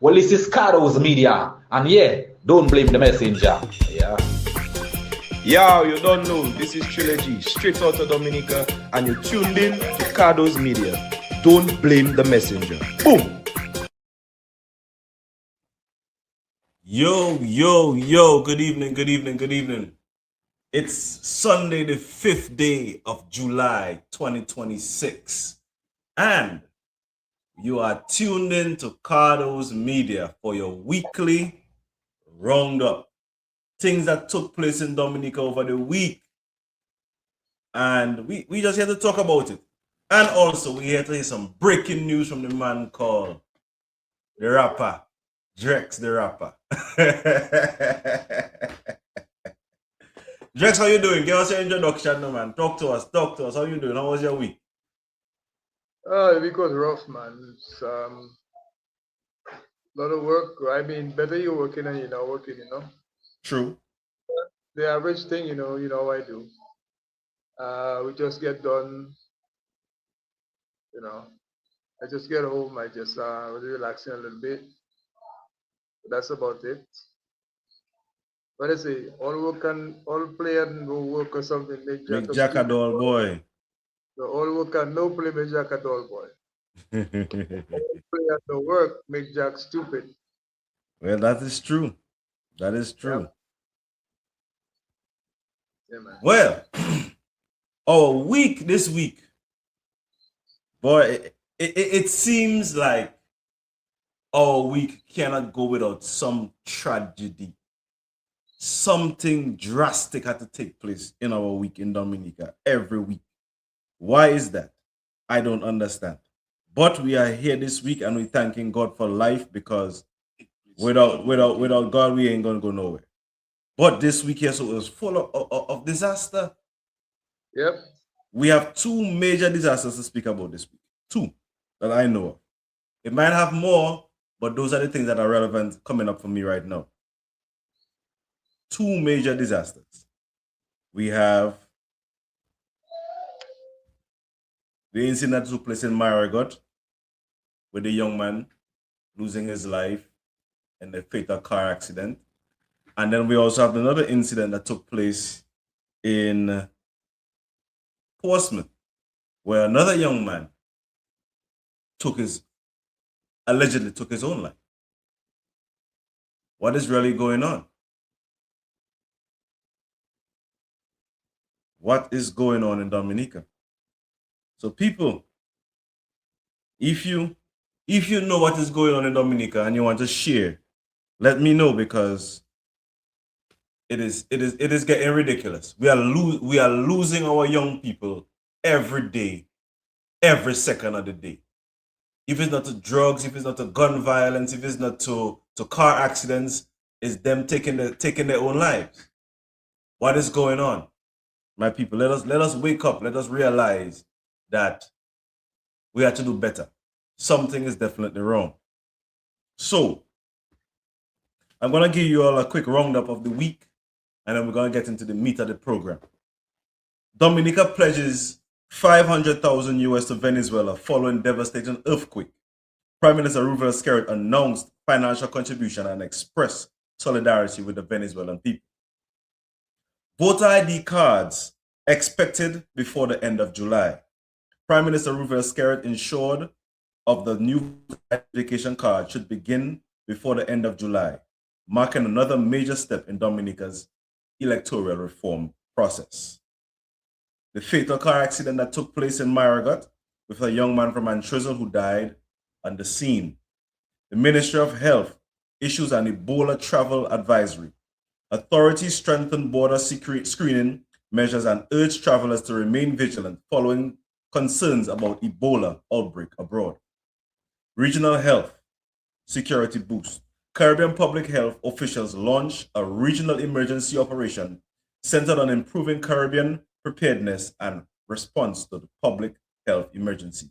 Well, this is Cardo's Media, and yeah, don't blame the messenger. Yeah. Yo, you don't know, this is Trilogy, straight out of Dominica, and you're tuned in to Cardo's Media. Don't blame the messenger. Boom! Yo, good evening. It's Sunday, the 5th day of July, 2026. And you are tuned in to Cardo's Media for your weekly roundup. Things that took place in Dominica over the week. And we just here to talk about it. And also, we here to hear some breaking news from the man called the rapper, Drex the rapper. Drex, how you doing? Give us your introduction, no man. Talk to us. How you doing? How was your week? The week was rough, man. It's a lot of work. I mean, better you're working than you're not working, you know. True. The average thing, you know how I do. We just get done, you know. I just get home, I just relaxing a little bit. But that's about it. What I say, all play and no work or something make Jack a dull boy. So all work and no play make Jack a dull boy. All play and no work make Jack stupid. Well, that is true. Yeah, man. Well, our week this week, boy, it seems like our week cannot go without some tragedy. Something drastic had to take place in our week in Dominica every week. Why is that? I don't understand. But we are here this week and we're thanking God for life, because without God, we ain't gonna go nowhere. But this week here, so it was full of disaster. Yep. We have two major disasters to speak about this week. Two that I know of. It might have more, but those are the things that are relevant coming up for me right now. Two major disasters. We have the incident that took place in Marigot with the young man losing his life in a fatal car accident. And then we also have another incident that took place in Portsmouth, where another young man allegedly took his own life. What is really going on? What is going on in Dominica? So people, if you know what is going on in Dominica and you want to share, let me know, because it is getting ridiculous. We are losing our young people every day, every second of the day. If it's not to drugs, if it's not to gun violence, if it's not to car accidents, it's them taking their own lives. What is going on? My people, let us wake up. Let us realize that we have to do better. Something is definitely wrong. So, I'm going to give you all a quick roundup of the week, and then we're going to get into the meat of the program. Dominica pledges 500,000 US to Venezuela following devastating earthquake. Prime Minister Rufus Skerrit announced financial contribution and expressed solidarity with the Venezuelan people. Voter ID cards expected before the end of July. Prime Minister Rufus Skerrit ensured of the new education card should begin before the end of July, marking another major step in Dominica's electoral reform process. The fatal car accident that took place in Marigot with a young man from Antrizal who died on the scene. The Ministry of Health issues an Ebola travel advisory. Authorities strengthen border screening measures and urge travelers to remain vigilant following concerns about Ebola outbreak abroad. Regional health security boost. Caribbean public health officials launch a regional emergency operation centered on improving Caribbean preparedness and response to the public health emergencies.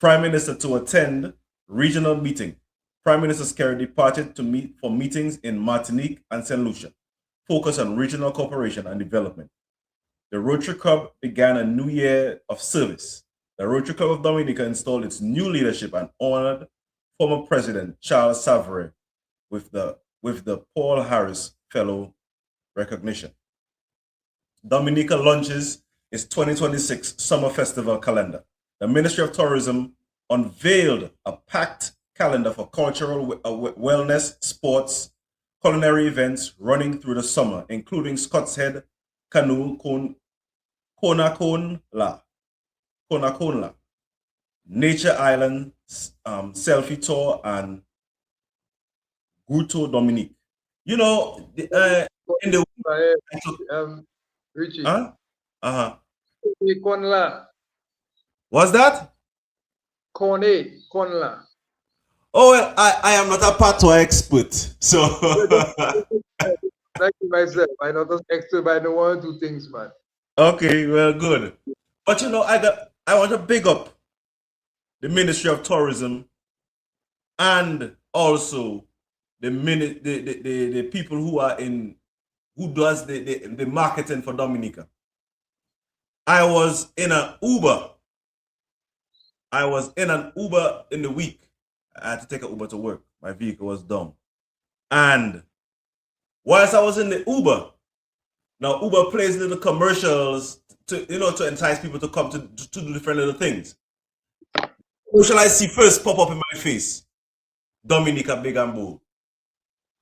Prime Minister to attend regional meeting. Prime Minister Skerrit departed to meet for meetings in Martinique and St. Lucia, focus on regional cooperation and development. The Rotary Club began a new year of service. The Rotary Club of Dominica installed its new leadership and honored former President Charles Savary with the Paul Harris Fellow recognition. Dominica launches its 2026 Summer Festival calendar. The Ministry of Tourism unveiled a packed calendar for cultural wellness, sports, culinary events running through the summer, including Scott's Head, Canoe, Conakona, Nature Island, Selfie Tour, and Guto Dominique. You know, in the Richie. Uh-huh. Conla. What's that? Conla. Oh, well, I am not a patois expert, so. Like myself, I'm not an expert, but I know one or two things, man. Okay, well, good. But you know, I want to big up the Ministry of Tourism and also the people who are who does the marketing for Dominica. I was in an Uber in the week. I had to take an Uber to work. My vehicle was down. And whilst I was in the Uber, now Uber plays little commercials to entice people to come to do different little things. Who shall I see first pop up in my face? Dominica Big and Bold.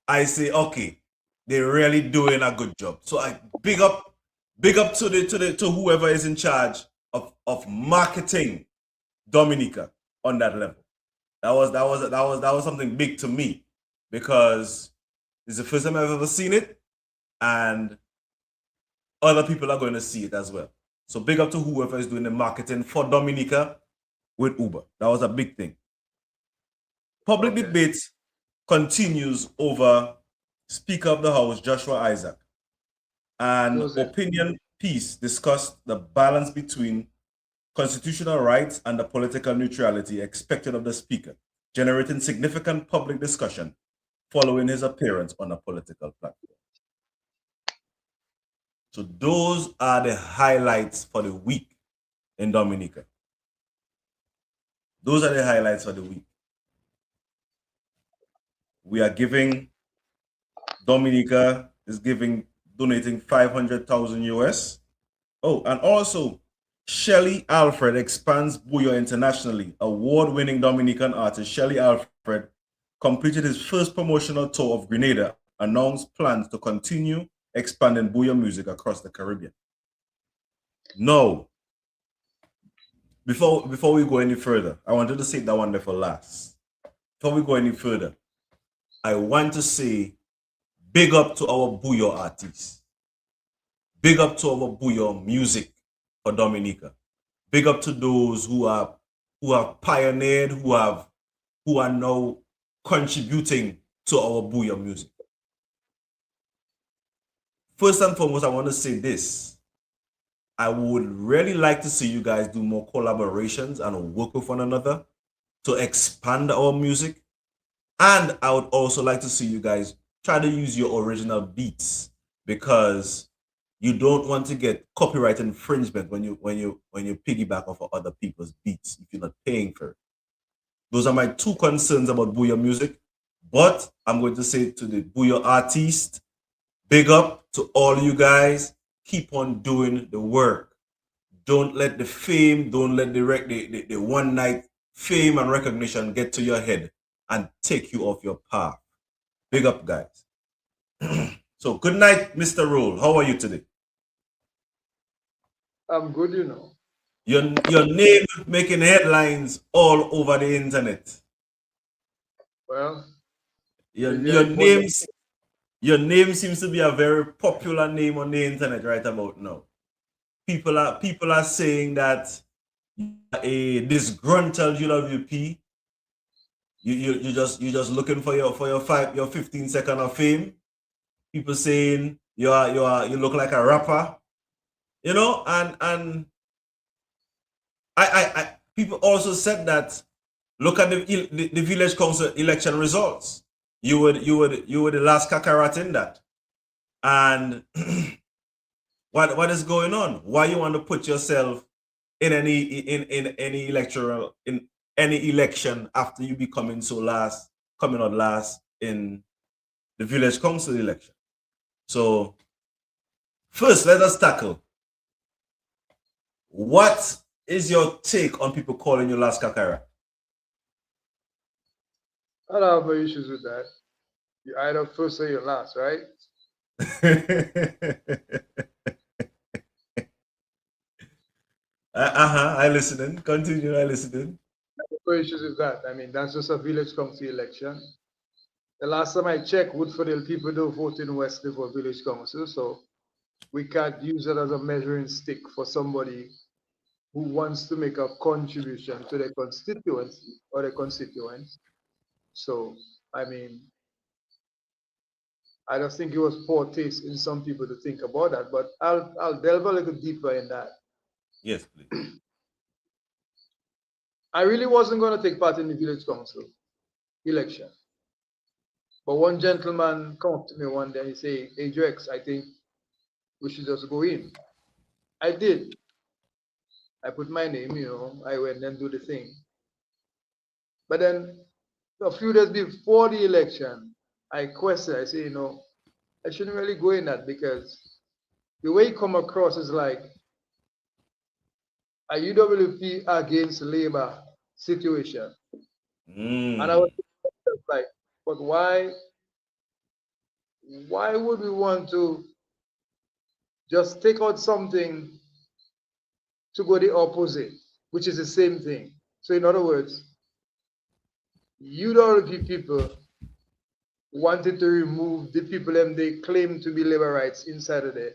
I say, okay, they're really doing a good job. So I big up to whoever is in charge of marketing Dominica on that level. That was something big to me because it's the first time I've ever seen it, and other people are going to see it as well. So big up to whoever is doing the marketing for Dominica with Uber. That was a big thing. Public debate continues over Speaker of the House Joshua Isaac, and opinion piece discussed the balance between constitutional rights and the political neutrality expected of the Speaker, generating significant public discussion following his appearance on a political platform. So those are the highlights for the week in Dominica. Those are the highlights for the week. We are giving, Dominica is donating 500,000 US. Oh, and also Shelly Alfred expands Bouyon internationally. Award-winning Dominican artist Shelly Alfred completed his first promotional tour of Grenada, announced plans to continue expanding Bouyon music across the Caribbean. Now, before we go any further, I wanted to save that one there for last. Before we go any further, I want to say big up to our Bouyon artists. Big up to our Bouyon music for Dominica. Big up to those who have pioneered, who are now contributing to our Bouyon music. First and foremost, I want to say this. I would really like to see you guys do more collaborations and work with one another to expand our music. And I would also like to see you guys try to use your original beats, because you don't want to get copyright infringement when you piggyback off of other people's beats if you're not paying for it. Those are my two concerns about Bouyon music. But I'm going to say to the Bouyon artist, big up to all you guys. Keep on doing the work. Don't let the fame, don't let the one night fame and recognition get to your head and take you off your path. Big up, guys. So good night, Mr. Roll. How are you today? I'm good, you know. Your name making headlines all over the internet. Well, your name seems to be a very popular name on the internet right about now. People are saying that a disgruntled UWP. You just looking for your 15 second of fame. People saying you look like a rapper, you know, and I people also said that look at the village council election results. You were the last kakarot in that, and what is going on? Why you want to put yourself in any electoral any election after you be coming out last in the village council election. So first, let us tackle, what is your take on people calling you last kakara? I don't have no issues with that. You either first or you're last, right? I listening. Continue, I listening. No issues with that. I mean, that's just a village council election. The last time I checked, Woodfordale people don't vote in Wesley for village council, so we can't use it as a measuring stick for somebody who wants to make a contribution to their constituency or their constituents. So, I mean, I just think it was poor taste in some people to think about that, but I'll delve a little deeper in that. Yes, please. I really wasn't going to take part in the village council election. But one gentleman came up to me one day and he said, "Hey, Drex, I think we should just go in." I did. I put my name, I went and do the thing. But then a few days before the election, I questioned, I say, I shouldn't really go in that because the way it come across is like a UWP against Labour situation. And I was like, but why would we want to just take out something to go the opposite, which is the same thing? So in other words, UWP people wanted to remove the people them they claim to be labor rights inside of there,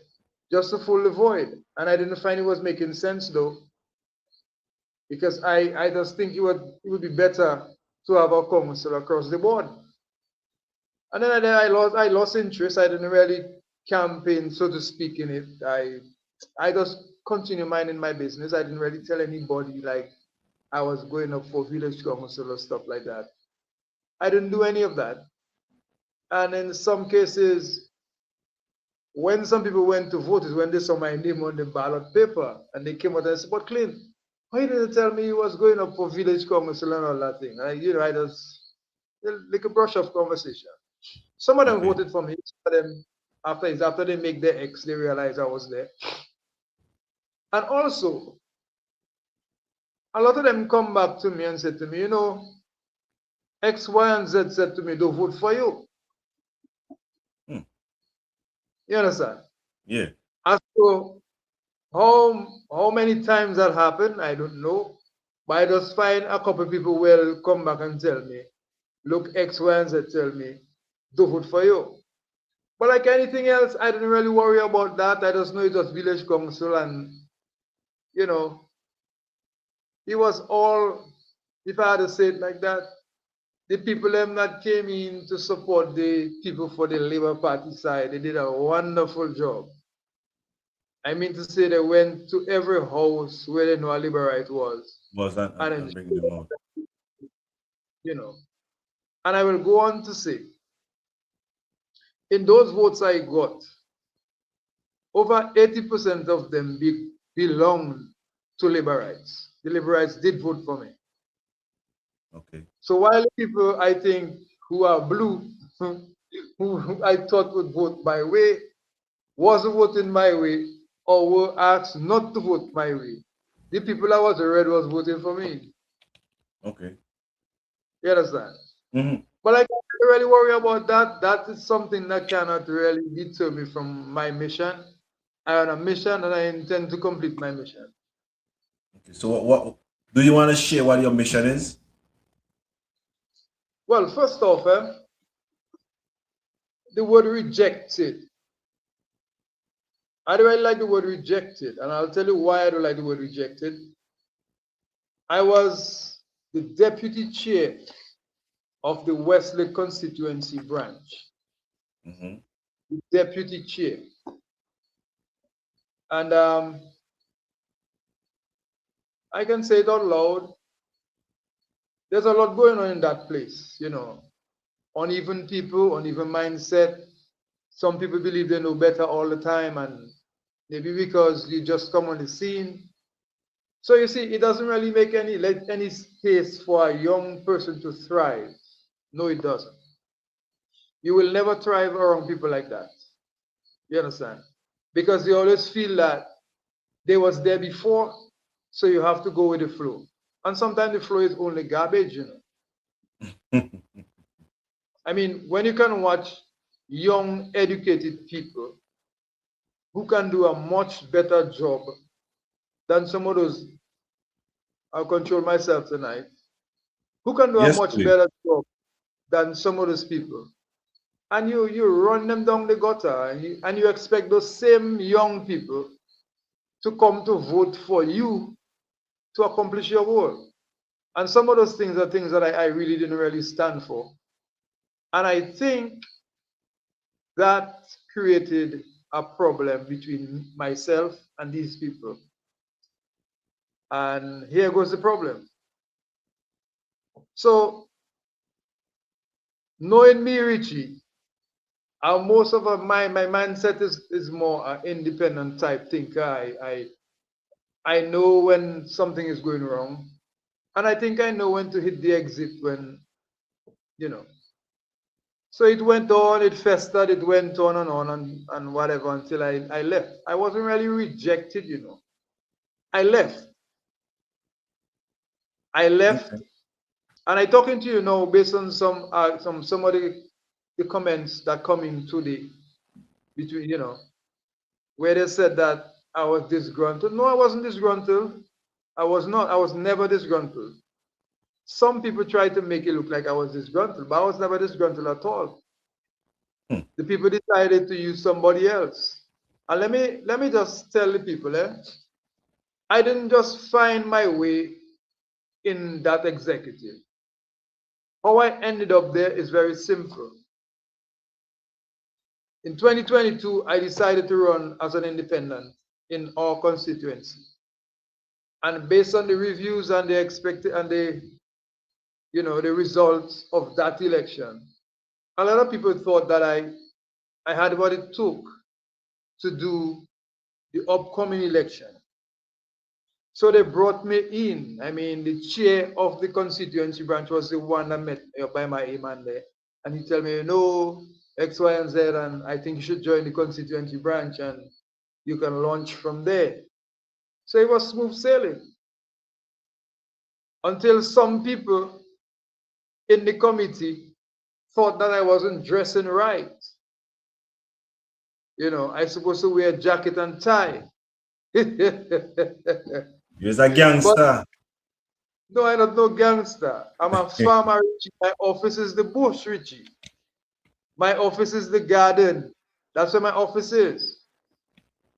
just to fill the void. And I didn't find it was making sense though, because I just think it would be better to have a council across the board. And then I lost interest. I didn't really campaign, so to speak, in it. I just continue minding my business. I didn't really tell anybody like I was going up for village council or stuff like that. I didn't do any of that. And in some cases, when some people went to vote is when they saw my name on the ballot paper and they came out and said, "But Clint, why didn't you tell me you was going up for village council and all that thing?" I just like a brush off conversation. Some of them voted for me. Some of them, after they make their X, they realize I was there. And also, a lot of them come back to me and said to me, X, Y, and Z said to me, "Don't vote for you." You understand? Yeah. As to how many times that happened, I don't know. But I just find a couple of people will come back and tell me, "Look, X, Y, and Z tell me, don't vote for you." But like anything else, I didn't really worry about that. I just know it was village council and, it was all, if I had to say it like that, the people them that came in to support the people for the Labour Party side, they did a wonderful job. I mean to say they went to every house where they know a Labourite was. And bringing them out. And I will go on to say, in those votes I got, over 80% of them belonged to Labourites. The Labourites did vote for me. Okay. So while the people I think who are blue, who I thought would vote my way, wasn't voting my way, or were asked not to vote my way, the people that was red was voting for me. Okay. You understand? Mm-hmm. But I can't really worry about that. That is something that cannot really deter me from my mission. I am on a mission and I intend to complete my mission. Okay. So what do you want to share what your mission is? Well, first off, the word rejected. I don't really like the word rejected, and I'll tell you why I don't like the word rejected. I was the deputy chair of the Wesley constituency branch. Mm-hmm. The deputy chair. And I can say it out loud. There's a lot going on in that place, uneven people, uneven mindset. Some people believe they know better all the time, and maybe because you just come on the scene, So you see, it doesn't really make any space for a young person to thrive. No, it doesn't. You will never thrive around people like that. You understand? Because they always feel that they was there before, so you have to go with the flow. And sometimes the flow is only garbage, you know. I mean, when you can watch young, educated people who can do a much better job than some of those, I'll control myself tonight, who can do a Yes, much please. better job than some of those people. And you run them down the gutter, and you expect those same young people to come to vote for you to accomplish your goal. And some of those things are things that I really didn't really stand for. And I think that created a problem between myself and these people. And here goes the problem. So, knowing me, Richie, most of my mindset is more an independent type thinker. I know when something is going wrong, and I think I know when to hit the exit when, you know. So it went on, it festered, it went on and whatever until I left. I wasn't really rejected, you know. I left. I left, Okay. and I talking to you now based on some of the comments that come in today between, you know, where they said that I was disgruntled. No, I wasn't disgruntled. I was not. I was never disgruntled. Some people try to make it look like I was disgruntled, but I was never disgruntled at all. Hmm. The people decided to use somebody else. And let me just tell the people, I didn't just find my way in that executive. How I ended up there is very simple. In 2022, I decided to run as an independent in our constituency. And based on the reviews and the expected and the, you know, the results of that election, a lot of people thought that I had what it took to do the upcoming election. So they brought me in. I mean, the chair of the constituency branch was the one that met me up by my man there. And he told me, you know, X, Y, and Z, and I think you should join the constituency branch and you can launch from there. So it was smooth sailing. Until some people in the committee thought that I wasn't dressing right. You know, I supposed to wear jacket and tie. You're a But gangster. no, I'm not no gangster. I'm a farmer, Richie. My office is the bush, Richie. My office is the garden. That's where my office is.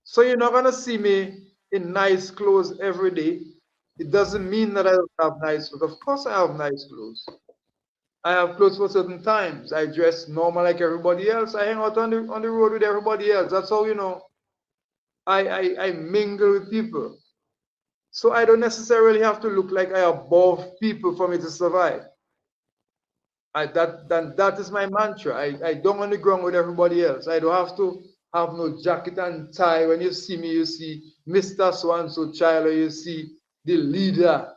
So you're not gonna see me in nice clothes every day. It doesn't mean that I don't have nice clothes. Of course I have nice clothes. I have clothes for certain times. I dress normal like everybody else. I hang out on the road with everybody else. That's how, you know, I mingle with people. So I don't necessarily have to look like I above people for me to survive. That is my mantra. I don't on the ground with everybody else. I don't have to have no jacket and tie. When you see me, you see Mr. So-and-so child, or you see the leader,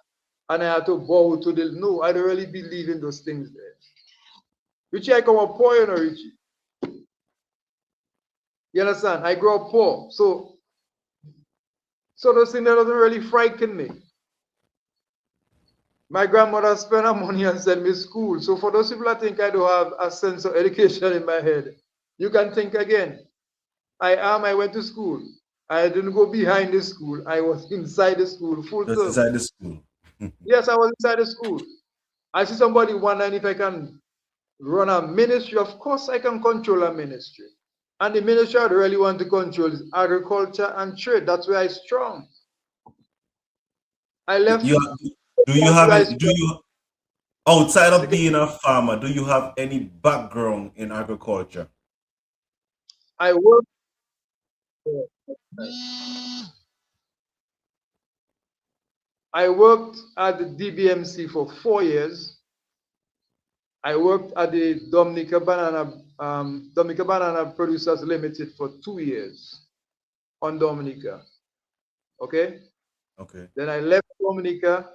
and I have to bow to the, no, I don't really believe in those things there. Richie, I come up poor, you know, Richie. You understand? I grew up poor. So those things that doesn't really frighten me. My grandmother spent her money and sent me to school. So for those people that think I don't have a sense of education in my head, you can think again. I went to school. I didn't go behind the school. I was inside the school full Just term. inside the school. Yes, I was inside the school. I see somebody wondering if I can run a ministry. Of course I can control a ministry. And the ministry I really want to control is agriculture and trade. That's where I'm strong. I left. You do you That's have where I it? Do you outside of strong. being a farmer? Do you have any background in agriculture? I worked. I worked at the DBMC for 4 years. I worked at the Dominica Banana Producers Limited for 2 years on Dominica. Okay? Okay. Then I left Dominica.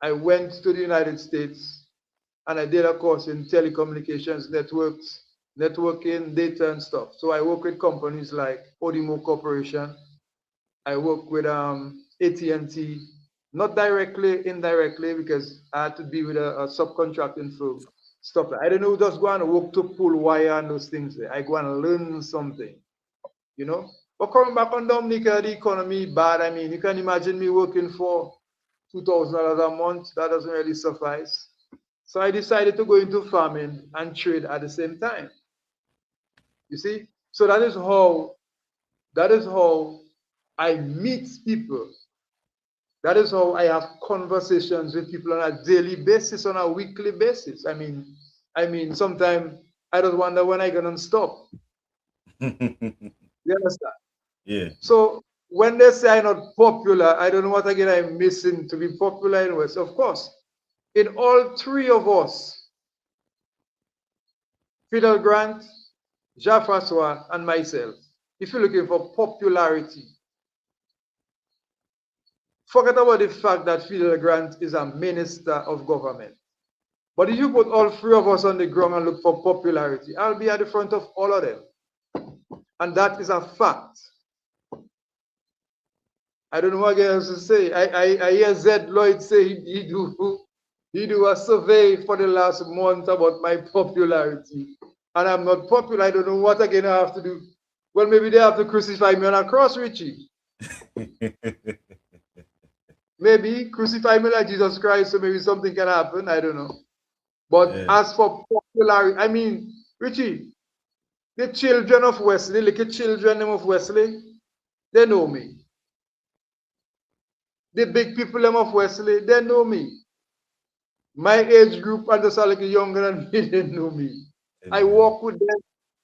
I went to the United States and I did a course in telecommunications, networking, data and stuff. So I work with companies like Odimo Corporation. I work with AT&T, not directly, indirectly, because I had to be with a subcontracting firm. Stuff like I don't know, just go and work to pull wire and those things there. I go and learn something, you know. But coming back on Dominica, the economy bad. I mean, you can imagine me working for $2,000 a month. That doesn't really suffice. So I decided to go into farming and trade at the same time. You see, so that is how I meet people. That is how I have conversations with people on a daily basis, on a weekly basis. I mean, sometimes I just wonder when I'm gonna stop. You understand? Yeah. So when they say I'm not popular, I don't know what again I'm missing to be popular in West. Of course, in all three of us, Fidel Grant, Jean Francois, and myself, if you're looking for popularity, forget about the fact that Fidel Grant is a minister of government. But if you put all three of us on the ground and look for popularity, I'll be at the front of all of them. And that is a fact. I don't know what else to say. I hear Zed Lloyd say he do a survey for the last month about my popularity. And I'm not popular. I don't know what again I have to do. Well, maybe they have to crucify me on a cross, Richie. Maybe crucify me like Jesus Christ, so maybe something can happen. I don't know. But as for popularity, I mean, Richie, the children of Wesley, like the children of Wesley, they know me. The big people of Wesley, they know me. My age group and just like younger than me, they know me. I walk with them,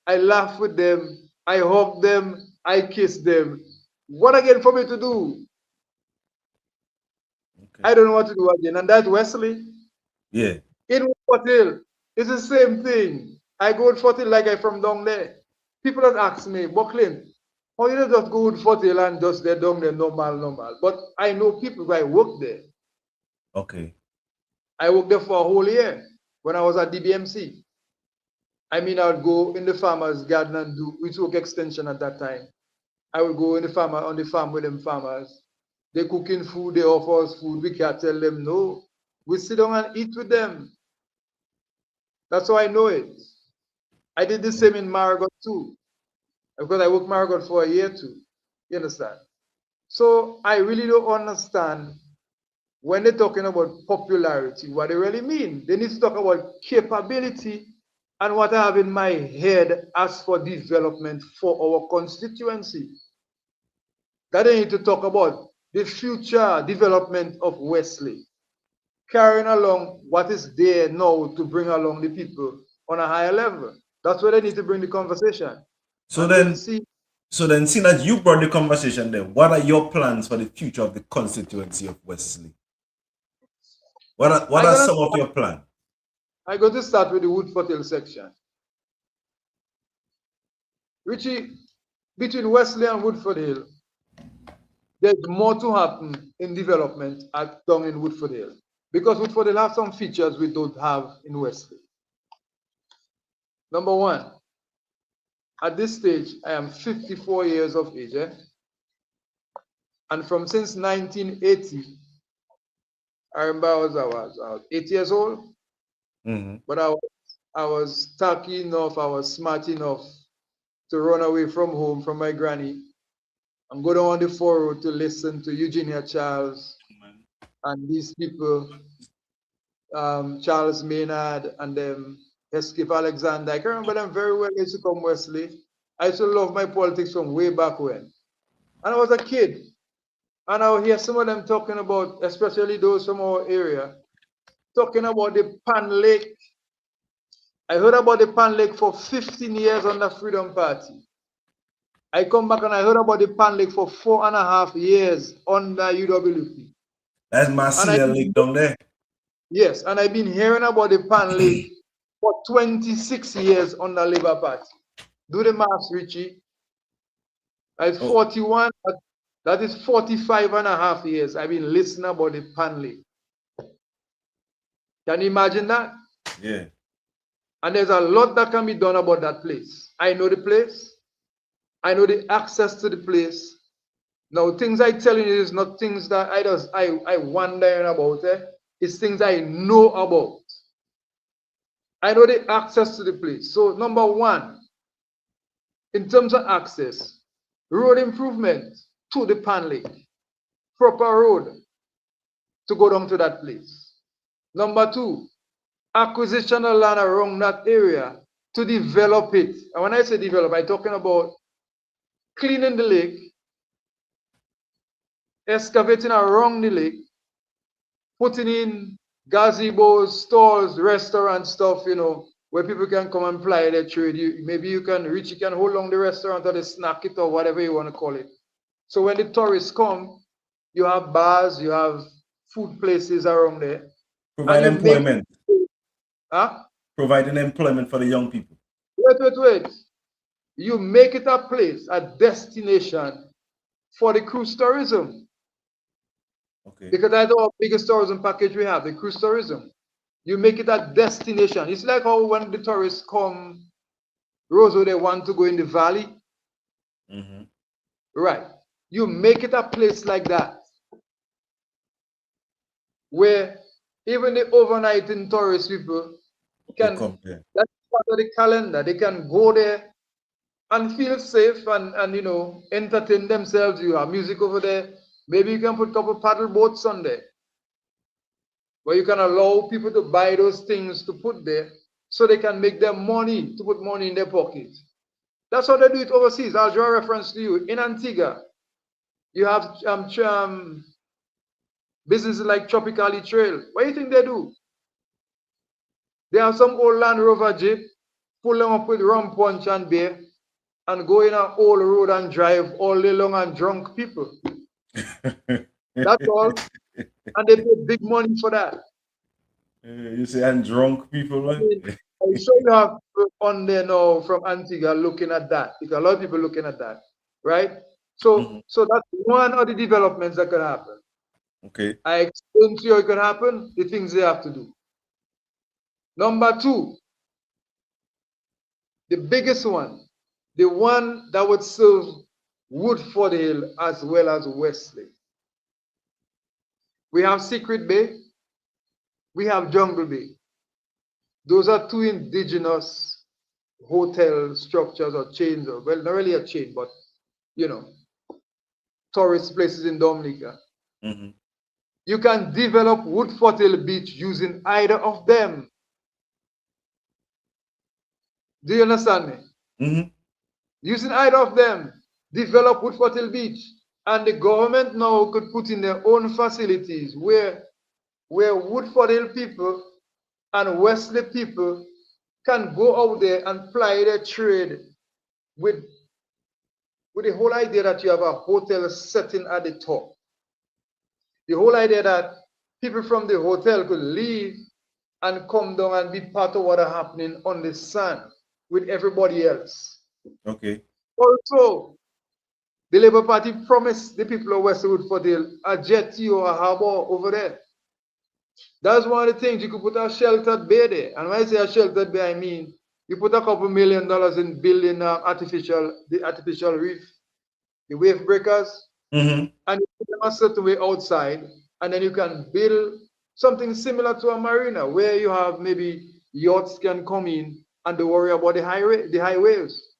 I laugh with them, I hug them, I kiss them. What again for me to do? Okay. I don't know what to do again. And that's Wesley. Yeah. In Fort Hill, it's the same thing. I go to Fort Hill like I'm from down there. People that ask me, Buckland, how you don't just go to Fort Hill and just they're down there normal. But I know people who I work there. Okay. I worked there for a whole year when I was at DBMC. I mean, I would go in the farmer's garden and do, we took extension at that time. I would go in the farmer on the farm with them farmers. They cooking food, they offer us food. We can't tell them no. We sit down and eat with them. That's how I know it. I did the same in Marigot too, because I worked Marigot for a year too. You understand? So I really don't understand when they're talking about popularity, what they really mean. They need to talk about capability and what I have in my head as for development for our constituency. That they need to talk about the future development of Wesley, carrying along what is there now to bring along the people on a higher level. That's where they need to bring the conversation. So then seeing that you brought the conversation there, what are your plans for the future of the constituency of Wesley? What are some of your plans? I'm going to start with the Woodford Hill section. Richie, between Wesley and Woodford Hill, there's more to happen in development down in Woodford Hill. Because Woodford Hill has some features we don't have in Wesley. Number one, at this stage, I am 54 years of age. And since 1980, I remember I was 8 years old. Mm-hmm. But I was tacky enough, I was smart enough to run away from home, from my granny, and go down on the 4 to listen to Eugenia Charles and these people, Charles Maynard and them, Escape Alexander. I can remember them very well. They used to come Wesley. I used to love my politics from way back when. And I was a kid. And I would hear some of them talking about, especially those from our area, talking about the Pan Lake. I heard about the Pan Lake for 15 years on the Freedom Party. I come back and I heard about the Pan Lake for 4.5 years on the UWP. That's my senior lake down there. Yes, and I've been hearing about the Pan Lake for 26 years on the Labour Party. Do the math, Richie. At 41, That is 45.5 years I've been listening about the Pan Lake. Can you imagine that? Yeah. And there's a lot that can be done about that place. I know the place. I know the access to the place. Now, things I tell you is not things that I wonder about. It's things I know about. I know the access to the place. So, number one, in terms of access, road improvement to the Pan Lake, proper road to go down to that place. Number two, acquisition of land around that area to develop it. And when I say develop, I'm talking about cleaning the lake, excavating around the lake, putting in gazebos, stores, restaurant stuff, you know, where people can come and ply their trade. Maybe you can hold on the restaurant or the snack it or whatever you want to call it. So when the tourists come, you have bars, you have food places around there. Provide employment. Providing employment for the young people. Wait. You make it a place, a destination for the cruise tourism. Okay. Because that's our biggest tourism package we have, the cruise tourism. You make it a destination. It's like how when the tourists come, Roseau, they want to go in the valley. Mm-hmm. Right. You make it a place like that, where even the overnighting tourist people can come there. That's part of the calendar. They can go there and feel safe and you know, entertain themselves. You have music over there. Maybe you can put a couple paddle boats on there, where you can allow people to buy those things to put there so they can make their money, to put money in their pocket. That's how they do it overseas. I'll draw a reference to you. In Antigua, you have businesses like Tropicali Trail. What do you think they do? They have some old Land Rover Jeep, pull them up with rum punch and beer, and go in an old road and drive all day long and drunk people. That's all. And they pay big money for that. You say, and drunk people, right? I'm sure you have people on there now from Antigua looking at that. Because a lot of people looking at that, right? So, so that's one of the developments that could happen. Okay. I explained to you how it could happen, the things they have to do. Number two, the biggest one, the one that would serve Woodford Hill as well as Wesley. We have Secret Bay, we have Jungle Bay. Those are two indigenous hotel structures or chains, or well, not really a chain, but you know, tourist places in Dominica. Mm-hmm. You can develop Woodford Hill Beach using either of them. Do you understand me? Mm-hmm. Using either of them, develop Woodford Hill Beach. And the government now could put in their own facilities where Woodford Hill people and Wesley people can go out there and ply their trade with the whole idea that you have a hotel setting at the top. The whole idea that people from the hotel could leave and come down and be part of what are happening on the sand with everybody else. Okay. Also, the Labour Party promised the people of Westwood for a jetty or a harbor over there. That's one of the things. You could put a sheltered bay there. And when I say a sheltered bay, I mean you put a couple $1 million in building the artificial reef, the wave breakers, and you put them a certain way outside, and then you can build something similar to a marina where you have maybe yachts can come in and don't worry about the high waves.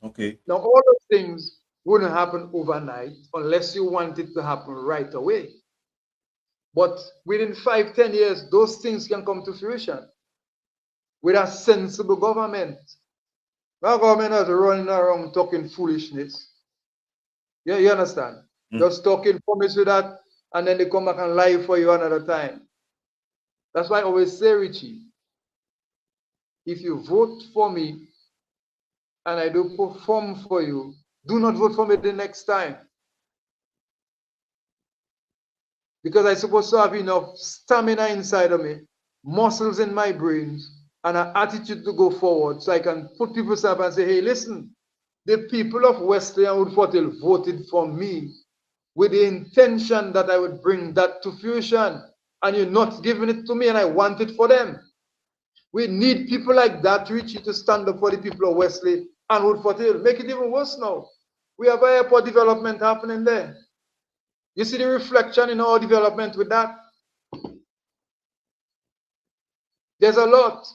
Okay. Now all those things wouldn't happen overnight unless you want it to happen right away. But within 5-10 years, those things can come to fruition with a sensible government. Our government is running around talking foolishness. Yeah, you understand? Just talking promise with that, and then they come back and lie for you another time. That's why I always say, Richie, if you vote for me and I do perform for you, do not vote for me the next time. Because I'm supposed to have enough stamina inside of me, muscles in my brains, and an attitude to go forward so I can put people up and say, hey, listen, the people of Wesley and Woodford Hill voted for me with the intention that I would bring that to fruition, and you're not giving it to me, and I want it for them. We need people like that, Richie, to stand up for the people of Wesley and Woodford Hill. Make it even worse now. We have airport development happening there. You see the reflection in our development with that? There's a lot.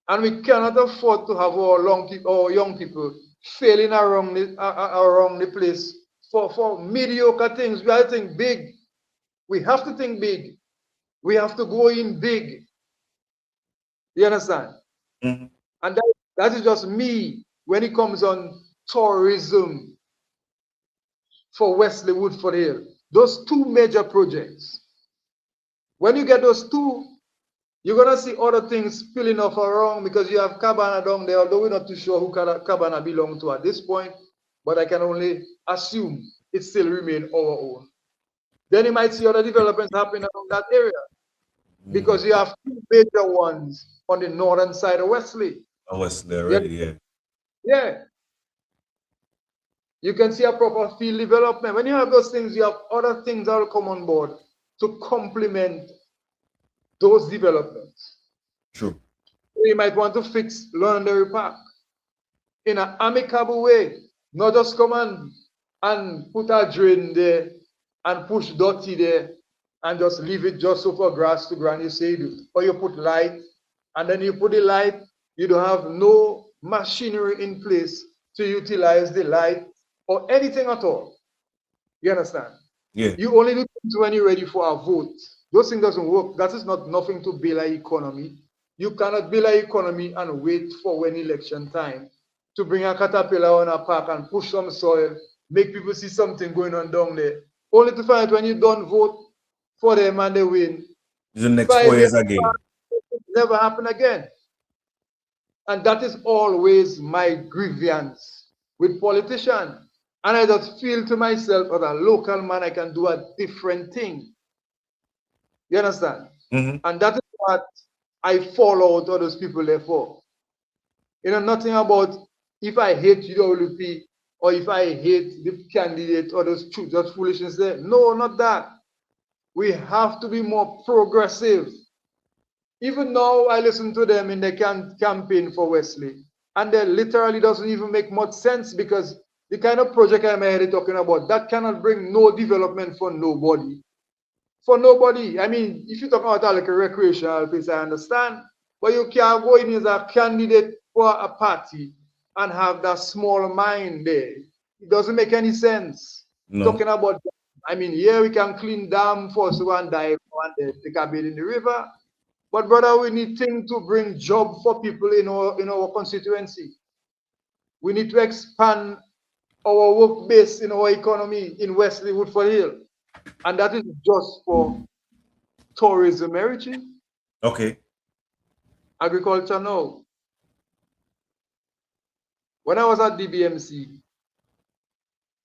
And we cannot afford to have our young people failing around the place for mediocre things. We have to think big. We have to think big. We have to go in big. You understand? Mm-hmm. And that is just me when it comes on tourism for Wesley Woodford Hill. Those two major projects. When you get those two, you're going to see other things spilling off around, because you have Cabana down there, although we're not too sure who Cabana belongs to at this point, but I can only assume it still remains our own. Then you might see other developments happening around that area, because you have two major ones on the northern side of Wesley. Wesley already, yeah. Yeah. You can see a proper field development. When you have those things, you have other things that will come on board to complement those developments. True. You might want to fix Londonderry Park in an amicable way, not just come and put a drain there and push dirty there and just leave it just so for grass to grow, and you say do. Or you put light, and then you put the light, you don't have no machinery in place to utilize the light or anything at all. You understand? Yeah. You only do things when you're ready for a vote. Those things doesn't work. That is not nothing to build an economy. You cannot build an economy and wait for when election time to bring a caterpillar on a park and push some soil, make people see something going on down there, only to find out when you don't vote for them and they win. The next 4 years again. It never happen again. And that is always my grievance with politicians. And I just feel to myself, as a local man, I can do a different thing. You understand? Mm-hmm. And that is what I follow out all those people there for. You know, nothing about if I hate UWP or if I hate the candidate or those just foolishness there. No, not that. We have to be more progressive. Even now, I listen to them in the campaign for Wesley, and that literally doesn't even make much sense, because the kind of project I'm already talking about, that cannot bring no development for nobody. For nobody. I mean, if you're talking about like a recreational place, I understand, but you can't go in as a candidate for a party and have that small mind there. It doesn't make any sense. No. Talking about, I mean, yeah, we can clean dam for so and die and they can build in the river. But brother, we need things to bring job for people in our constituency. We need to expand our work base in our economy in Wesley Woodford Hill. And that is just for tourism, Richie. Okay. Agriculture, no. When I was at DBMC,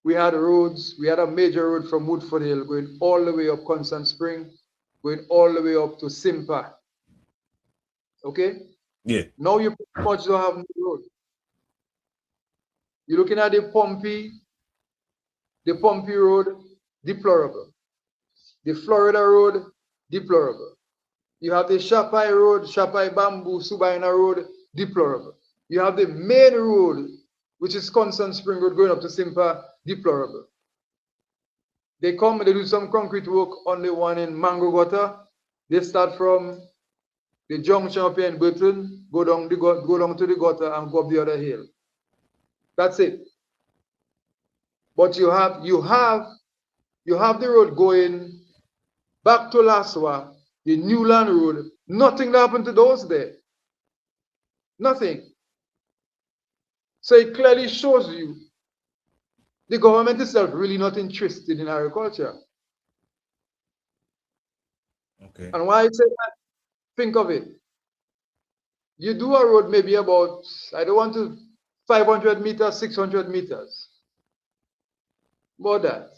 we had roads. We had a major road from Woodford Hill going all the way up Constant Spring, going all the way up to Simpa. Okay? Yeah. Now you pretty much don't have no road. You're looking at the Pompey Road, deplorable. The Florida Road, deplorable. You have the Shapai Road, Shapai Bamboo, Subaina Road, deplorable. You have the main road, which is Constant Spring Road going up to Simpa, deplorable. They come, they do some concrete work on the one in Mango Gutter. They start from the junction up here in Burton, go down to the gutter and go up the other hill. That's it. But you have the road going back to Laswa, the Newland Road. Nothing happened to those there. Nothing. So it clearly shows you the government itself really not interested in agriculture. Okay. And why I say that? Think of it. You do a road maybe about, I don't want to, 500 meters, 600 meters. About that.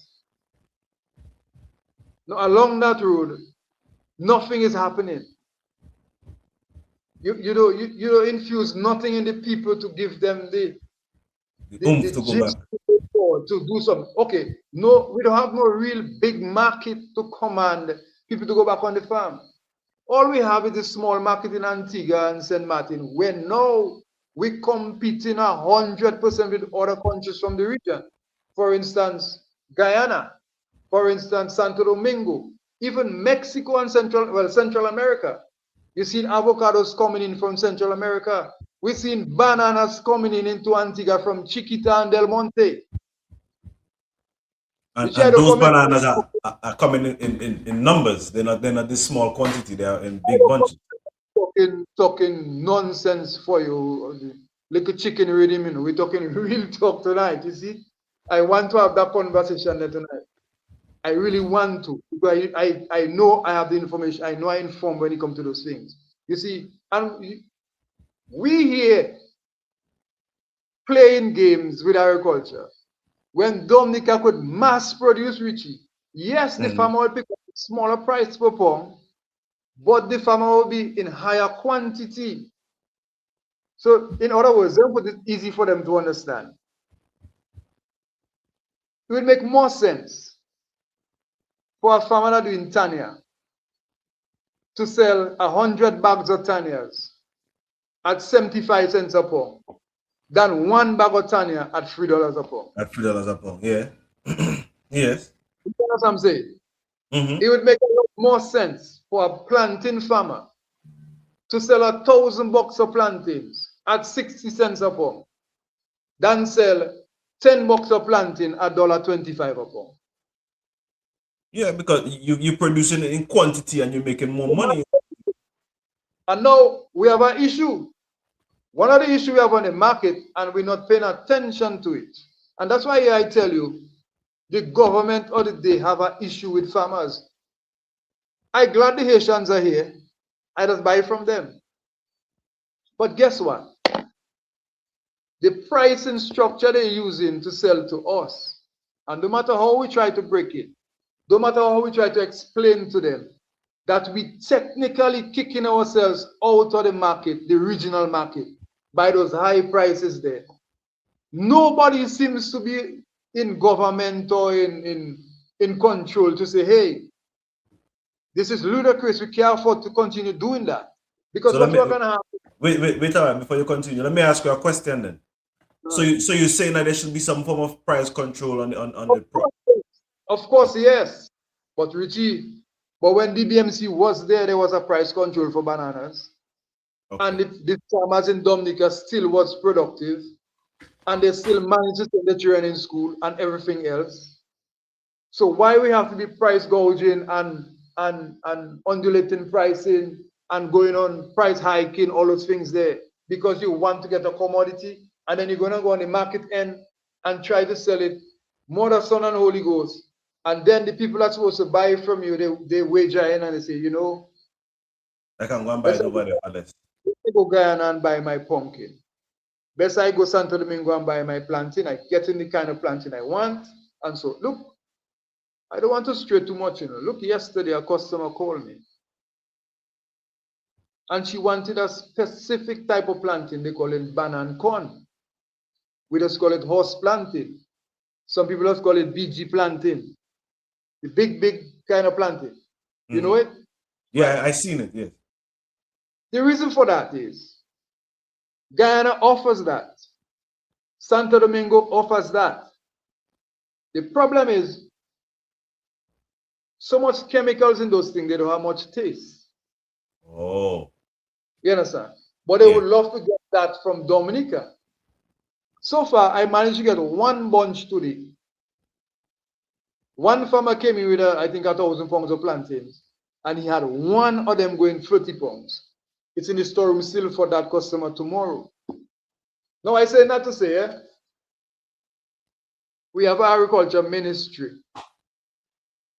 Now, along that road, nothing is happening. You don't infuse nothing in the people to give them the oomph to go back. to do some. Okay, no, we don't have no real big market to command people to go back on the farm. All we have is a small market in Antigua and St. Martin, where now we competing 100% with other countries from the region. For instance, Guyana, for instance, Santo Domingo, even Mexico and Central America. You've seen avocados coming in from Central America. We've seen bananas coming in into Antigua from Chiquita and Del Monte. And those bananas are coming in numbers. They're not this small quantity. They are in big bunches. Talking nonsense for you. Little chicken rhythm, you know. We're talking real talk tonight, you see. I want to have that conversation tonight. I really want to, because I know I have the information. I know I inform when it comes to those things. You see, and we here playing games with agriculture. When Dominica could mass produce, Richie, yes, the farmer will pick up a smaller price per pound, but the farmer will be in higher quantity. So, in other words, they put it easy for them to understand. It would make more sense for a farmer that doing Tanya to sell 100 bags of Tanyas at 75 cents a pound than one bag of Tanya at $3 a pound. At $3 a pound, yeah. Yes. You know what I'm saying? It would make a lot more sense for a plantain farmer to sell 1,000 bucks of plantains at 60 cents a pound than sell 10 bucks of plantain at $1.25 a pound. Yeah, because you're producing it in quantity and you're making more money. And now we have an issue. One of the issues we have on the market, and we're not paying attention to it. And that's why I tell you, the government or they have an issue with farmers. I'm glad the Haitians are here. I just buy from them. But guess what? The pricing structure they're using to sell to us, and no matter how we try to break it, no matter how we try to explain to them that we technically kicking ourselves out of the market, the regional market, by those high prices there. Nobody seems to be in government or in control to say, hey, this is ludicrous. We can't afford to continue doing that. Because so what we're going to have... Wait a minute before you continue. Let me ask you a question then. So you're saying that there should be some form of price control on the product? Of course, yes. But Richie, when DBMC was there was a price control for bananas. Okay. And the farmers in Dominica still was productive. And they still managed to send the children in school and everything else. So why we have to be price gouging and undulating pricing and going on price hiking, all those things there? Because you want to get a commodity and then you're going to go on the market end and try to sell it, Mother, Son, and Holy Ghost. And then the people that's supposed to buy from you, they wager in and they say, you know, I can go and buy it over there for less. Let me go Guyana and buy my pumpkin. Best I go Santo Domingo and buy my plantain. I get in the kind of plantain I want. And so, look, I don't want to stray too much, you know. Look, yesterday a customer called me. And she wanted a specific type of plantain. They call it banana corn. We just call it horse plantain. Some people just call it BG plantain. The big kind of plantain. You know it? Yeah, I seen it, yes. The reason for that is Guyana offers that. Santo Domingo offers that. The problem is so much chemicals in those things, they don't have much taste. Oh. You understand? But they would love to get that from Dominica. So far, I managed to get one bunch today. One farmer came in with, I think, 1,000 pounds of plantains, and he had one of them going 30 pounds. It's in the storeroom still for that customer tomorrow. Now, I say not to say, we have agriculture ministry,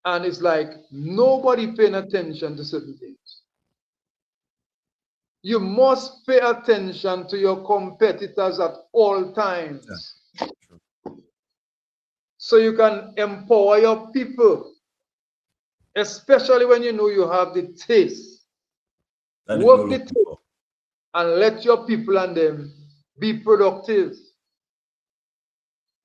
and it's like nobody paying attention to certain things. You must pay attention to your competitors at all times. Yeah. So you can empower your people, especially when you know you have the taste. Work the taste and let your people and them be productive.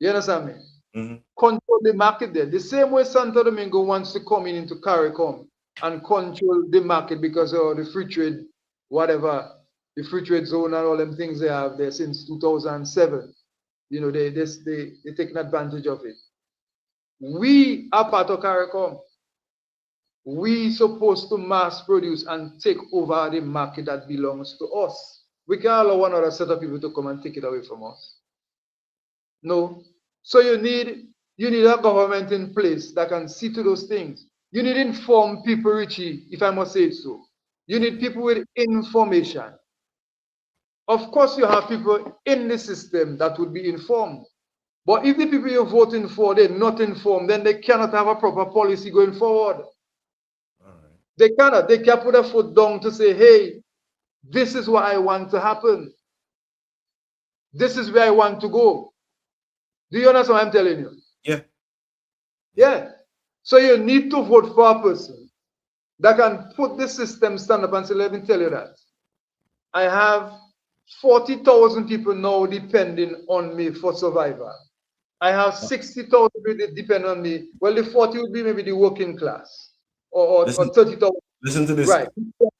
You understand me? control the market there. The same way Santo Domingo wants to come in into CARICOM and control the market because of the free trade, whatever, the free trade zone and all them things they have there since 2007. You know, they're taking advantage of it. We are part of CARICOM. We supposed to mass produce and take over the market that belongs to us. We can't allow one other set of people to come and take it away from us. No. So you need a government in place that can see to those things. You need informed people, Richie, if I must say it so. You need people with information. Of course, you have people in the system that would be informed. But if the people you're voting for, they're not informed, then they cannot have a proper policy going forward. They cannot. They can't put a foot down to say, hey, this is what I want to happen. This is where I want to go. Do you understand what I'm telling you? Yeah. Yeah. So you need to vote for a person that can put the system stand up and say, let me tell you that. I have 40,000 people now depending on me for survival. I have 60,000 people depending on me. Well, the 40 would be maybe the working class or 30,000. Listen to this. Right.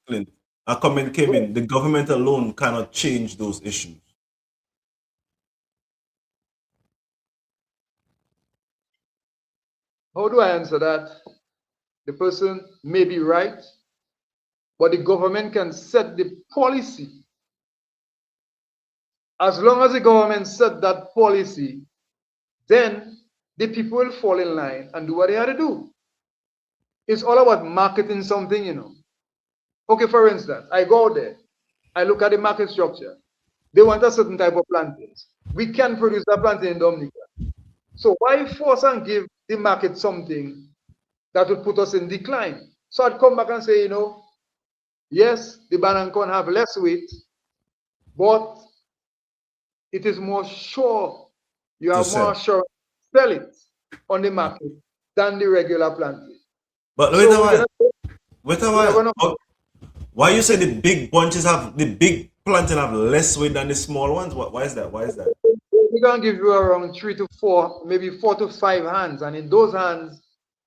Clint. A comment came in. The government alone cannot change those issues. How do I answer that? The person may be right, but the government can set the policy. As long as the government set that policy, then the people will fall in line and do what they have to do. It's all about marketing something, you know. Okay, for instance, I go out there, I look at the market structure. They want a certain type of plantains. We can produce that plantain in Dominica. So why force and give the market something that would put us in decline? So I'd come back and say, you know, yes, the banana can have less weight, but it is more sure. You have more sure to sell it on the market than the regular plantain. But wait a while. Why you say the big bunches have, the big plantain have less weight than the small ones? Why is that? Why is that? We're going to give you around 3 to 4, maybe 4 to 5 hands. And in those hands,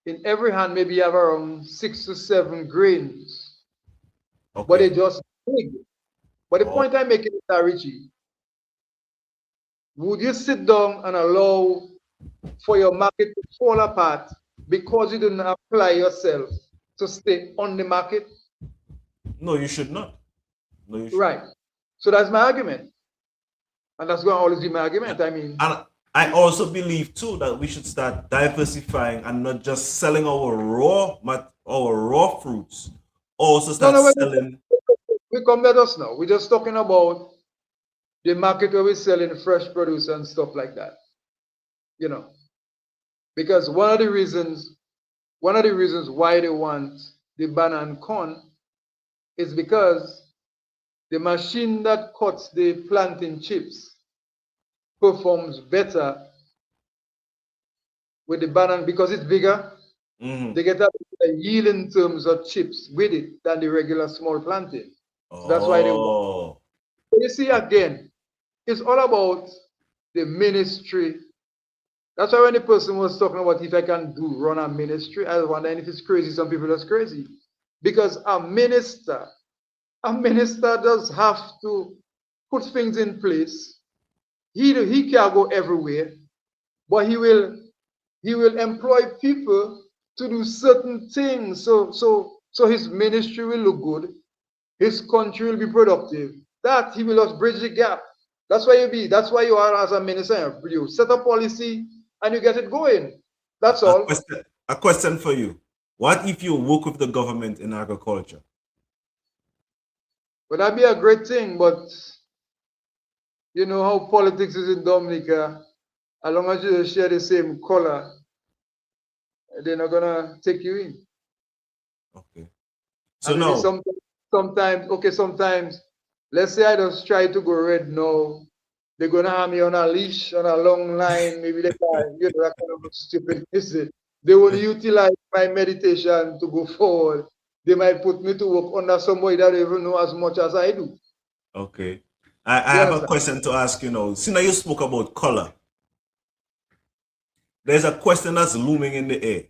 in every hand, maybe you have around 6 to 7 grains. Okay. But they're just big. But the point I'm making is that, Richie, would you sit down and allow for your market to fall apart because you didn't apply yourself to stay on the market? No, you should not. No, you should. Right. So that's my argument. And that's going to always be my argument. I mean, and I also believe too that we should start diversifying and not just selling our raw fruits. Also start selling. We come let us now. We're just talking about the market where we're selling fresh produce and stuff like that. You know, because one of the reasons why they want the banana corn is because the machine that cuts the plantain chips performs better with the banana because it's bigger. They get a yield in terms of chips with it than the regular small plantain. So that's why they want. So you see, again, it's all about the ministry. That's why when the person was talking about if I can run a ministry, I was wondering if it's crazy. Some people are crazy. Because a minister does have to put things in place. He can't go everywhere, but he will employ people to do certain things. So his ministry will look good. His country will be productive. That he will just bridge the gap. That's why you are as a minister. You set a policy and you get it going. That's all. A question for you. What if you work with the government in agriculture? Well, that'd be a great thing, but you know how politics is in Dominica. As long as you share the same color, they're not gonna take you in. Okay. So now sometimes, let's say I just try to go red now. They're gonna have me on a leash, on a long line. Maybe they can, you know, that kind of stupid visit. They will utilize my meditation to go forward. They might put me to work under somebody that don't even know as much as I do. Okay. I have a question to ask you now. Since you spoke about color, there's a question that's looming in the air.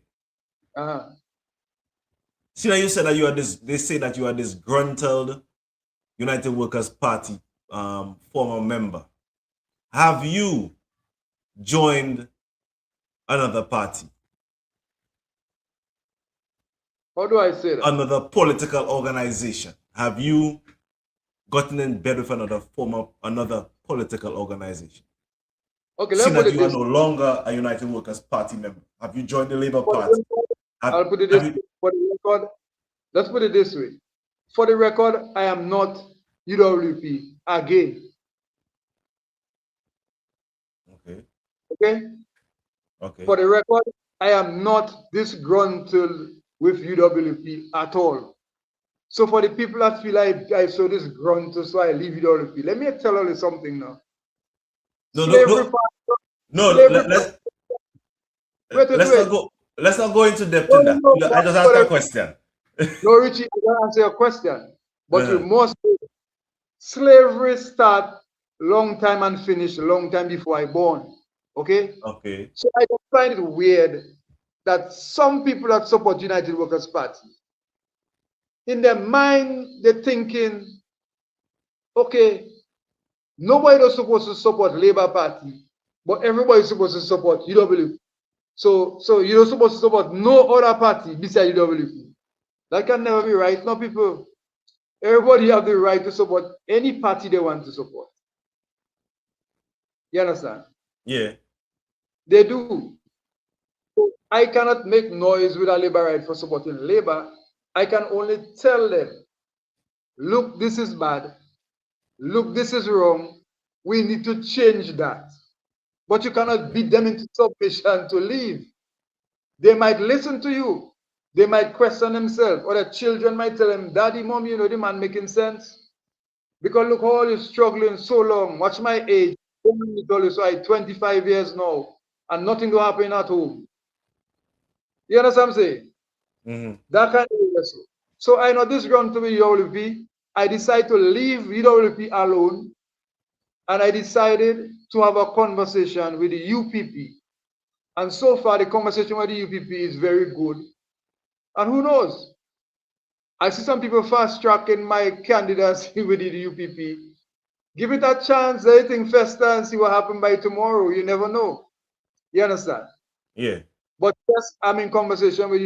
Uh-huh. See, now you said that you are this. They say that you are disgruntled United Workers Party former member. Have you joined another party? How do I say that? Another political organization? Have you gotten in bed with another political organization? Okay, See let's that put it you are this no longer a United Workers Party member. Have you joined the Labour for the Party? record, Have- I'll put it have this you- way. For the record, let's put it this way. For the record, I am not UWP again. Okay. Okay? Okay. For the record, I am not disgruntled with UWP at all. So for the people that feel like I saw this gruntled, so I leave UWP, let me tell you something now. No, Slavery no, no. slavery Let's not go. Let's not go into depth in that. No, I just asked a question. No, Richie, I don't answer your question. But you Uh-huh. must slavery start long time and finish long time before I born. Okay? Okay. So I just find it weird that some people that support United Workers Party, in their mind, they're thinking, okay, nobody is supposed to support Labour Party, but everybody is supposed to support UWP. So you're supposed to support no other party besides UWP. That can never be right. No, people. Everybody have the right to support any party they want to support. You understand? Yeah. They do. So I cannot make noise with a Labour right for supporting Labour. I can only tell them, look, this is bad. Look, this is wrong. We need to change that. But you cannot beat them into submission to leave. They might listen to you. They might question themselves, or their children might tell them, Daddy, Mom, you know the man making sense. Because look how you're struggling so long. Watch my age. So I 25 years now, and nothing will happen at home. You understand what I'm saying? Mm-hmm. That kind of vessel. So I know this ground to be UWP. I decided to leave UWP alone, and I decided to have a conversation with the UPP. And so far, the conversation with the UPP is very good. And who knows? I see some people fast tracking my candidacy with the UPP. Give it a chance, let it thing fester and see what happens by tomorrow. You never know. You understand? Yeah. But yes, I'm in conversation with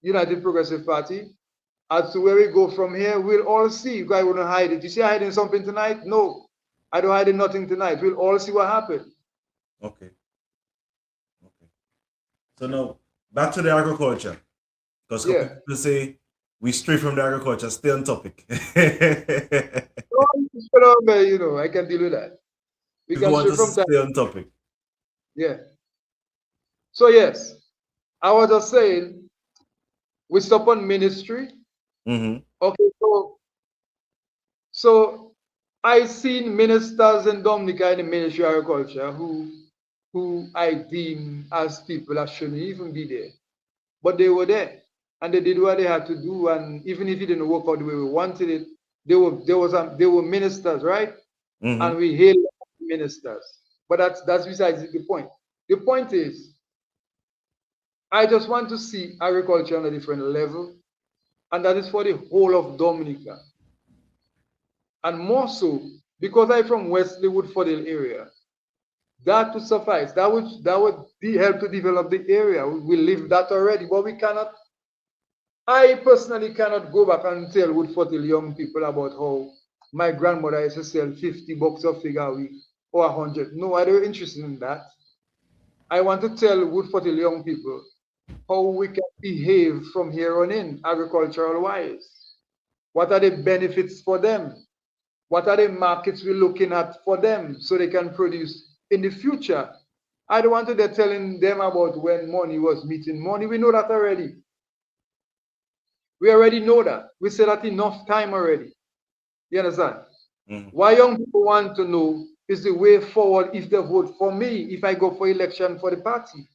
United Progressive Party. As to where we go from here, we'll all see. You guys wouldn't hide it. You see, I hiding something tonight? No, I don't hide nothing tonight. We'll all see what happens. Okay. Okay. So now back to the agriculture, because Yeah. people say we stray from the agriculture. Stay on topic. You know, I can deal with that. We People can want stray us from to that. stay on topic. Yeah. So yes, I was just saying, we stop on ministry. Mm-hmm. Okay, so I seen ministers in Dominica in the Ministry of Agriculture who I deem as people that shouldn't even be there. But they were there and they did what they had to do, and even if it didn't work out the way we wanted it, they were ministers, right? Mm-hmm. And we hail ministers. But that's besides the point. The point is, I just want to see agriculture on a different level, and that is for the whole of Dominica. And more so, because I'm from Wesley Woodfordale area, that would suffice. That would help to develop the area. We live that already, but we cannot. I personally cannot go back and tell Woodfordale young people about how my grandmother used to sell 50 bucks of fig a week or 100. No, I don't interested in that. I want to tell Woodfordale young people how we can behave from here on in, agricultural wise. What are the benefits for them? What are the markets we're looking at for them so they can produce in the future? I don't want to be telling them about when money was meeting money. We know that already. We already know that. We said that enough time already. You understand? Mm-hmm. What young people want to know is the way forward if they vote for me, if I go for election for the party.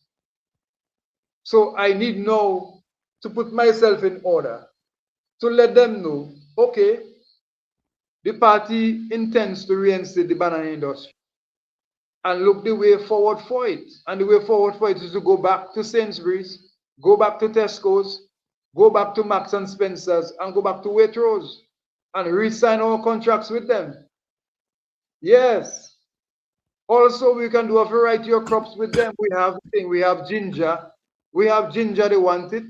So I need now to put myself in order to let them know, okay, the party intends to reinstate the banana industry. and look the way forward for it. And the way forward for it is to go back to Sainsbury's, go back to Tesco's, go back to Marks and Spencer's, and go back to Waitrose and re-sign our contracts with them. Yes. Also, we can do a variety of crops with them. We have ginger. We have ginger, they want it.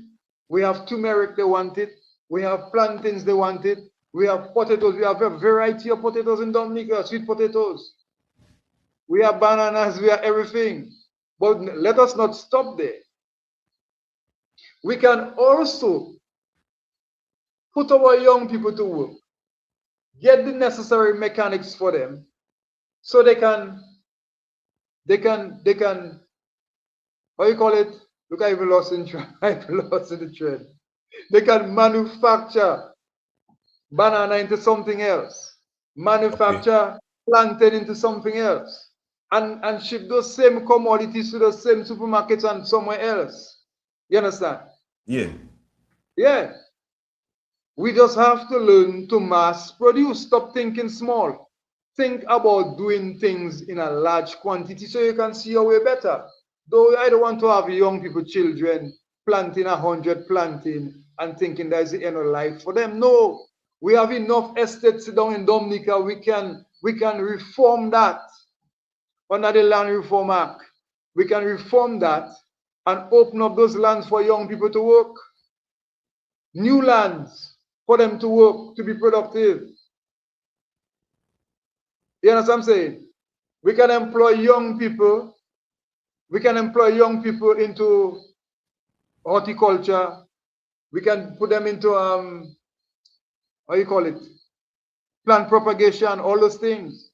We have turmeric, they want it. We have plantains, they want it. We have potatoes. We have a variety of potatoes in Dominica, sweet potatoes. We have bananas, we have everything. But let us not stop there. We can also put our young people to work, get the necessary mechanics for them, so they can, how you call it? Look, I even lost in the thread. They can manufacture banana into something else, manufacture plantain into something else, and ship those same commodities to the same supermarkets and somewhere else. You understand? Yeah. Yeah. We just have to learn to mass produce. Stop thinking small. Think about doing things in a large quantity so you can see your way better. Though I don't want to have young people, children, planting 100 planting and thinking that is the end of life for them. No, we have enough estates down in Dominica. We can reform that under the Land Reform Act. We can reform that and open up those lands for young people to work. New lands for them to work, to be productive. You understand what I'm saying? We can employ young people. We can employ young people into horticulture. We can put them into how you call it? Plant propagation, all those things.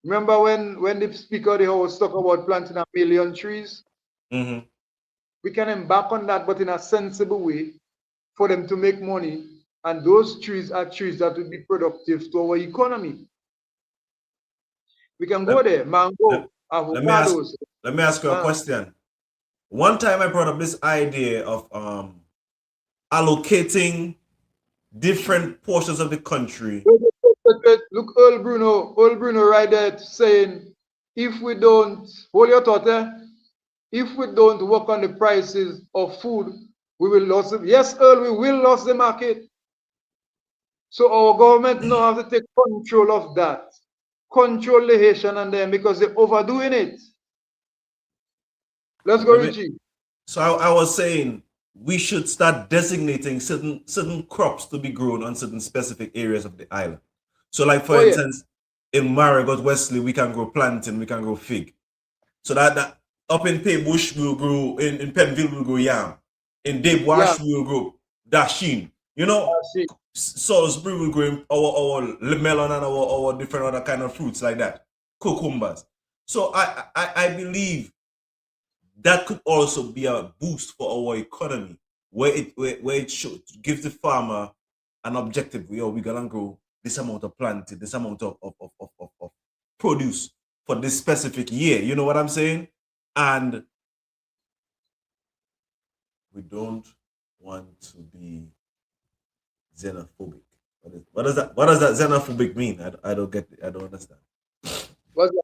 Remember when the Speaker of the House talked about planting 1 million trees? Mm-hmm. We can embark on that, but in a sensible way for them to make money. And those trees are trees that will be productive to our economy. We can go there. Mango, avocados. Let me ask you a question. One time I brought up this idea of allocating different portions of the country. Look, Earl Bruno right there saying, if we don't, hold your thought there, if we don't work on the prices of food, we will lose them. Yes, Earl, we will lose the market. So our government now have to take control of that. Control the Haitian and them because they're overdoing it. Let's go, Richie. So I was saying we should start designating certain crops to be grown on certain specific areas of the island. So like for instance, in Marigot, Wesley, we can grow plantain, we can grow fig. So that up in Paybush we'll grow, in Penville we'll grow yam. In Dabewash we'll grow dasheen. You know, Salisbury will grow our melon and our different other kind of fruits like that. Cucumbers. So I believe that could also be a boost for our economy, where it should give the farmer an objective. We're gonna grow this amount of planting, this amount of produce for this specific year. You know what I'm saying? And we don't want to be xenophobic. What does that xenophobic mean? I don't get it. I don't understand. What's that?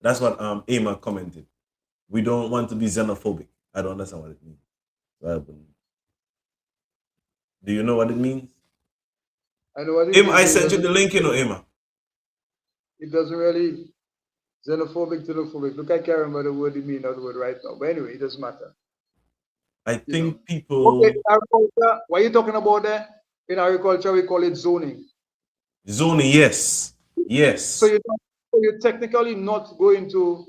That's what Emma commented. We don't want to be xenophobic. I don't understand what it means. Do you know what it means? I know what it Emma, means. I sent you the link, you know, Emma. It doesn't really xenophobic, xenophobic. Look, I can't remember the word it means, not the word right now. But anyway, it doesn't matter. I think people. Okay, agriculture. What are you talking about there? In agriculture, we call it zoning. Zoning, yes. Yes. So you're technically not going to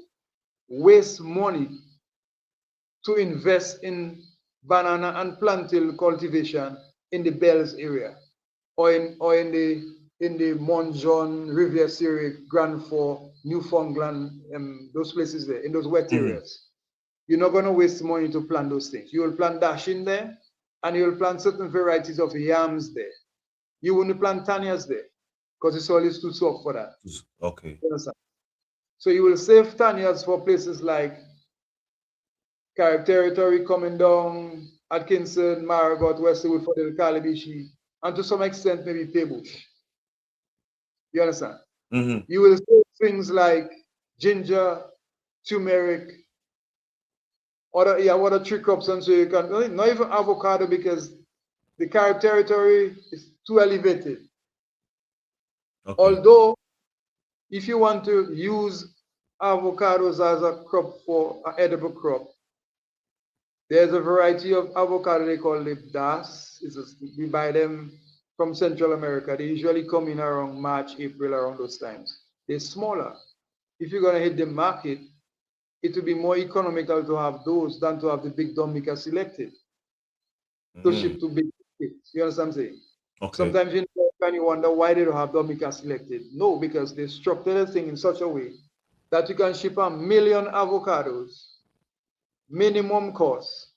waste money to invest in banana and plantain cultivation in the Bells area or in the Mont Jean, Rivière Syriac, Grand Fort, Newfoundland, those places there, in those wet areas. You're not going to waste money to plant those things. You will plant dasheen there, and you will plant certain varieties of yams there. You wouldn't plant tanias there, because the soil is too soft for that. Okay. So you will save tanias for places like Carib Territory coming down, Atkinson, Marigot, Westwood, Fort Calibishi, and to some extent maybe Paybush. You understand? Mm-hmm. You will save things like ginger, turmeric, what are three crops, and so you can not even avocado because the Carib territory is too elevated. Okay. Although, if you want to use avocados as a crop for an edible crop, there's a variety of avocado they call Libdas. We buy them from Central America. They usually come in around March, April, around those times. They're smaller. If you're gonna hit the market, it will be more economical to have those than to have the big Dominica selected to ship to big markets. You understand what I'm saying? Okay. Sometimes you wonder why they don't have Dominica selected. No, because they structured the thing in such a way that you can ship 1,000,000 avocados, minimum cost,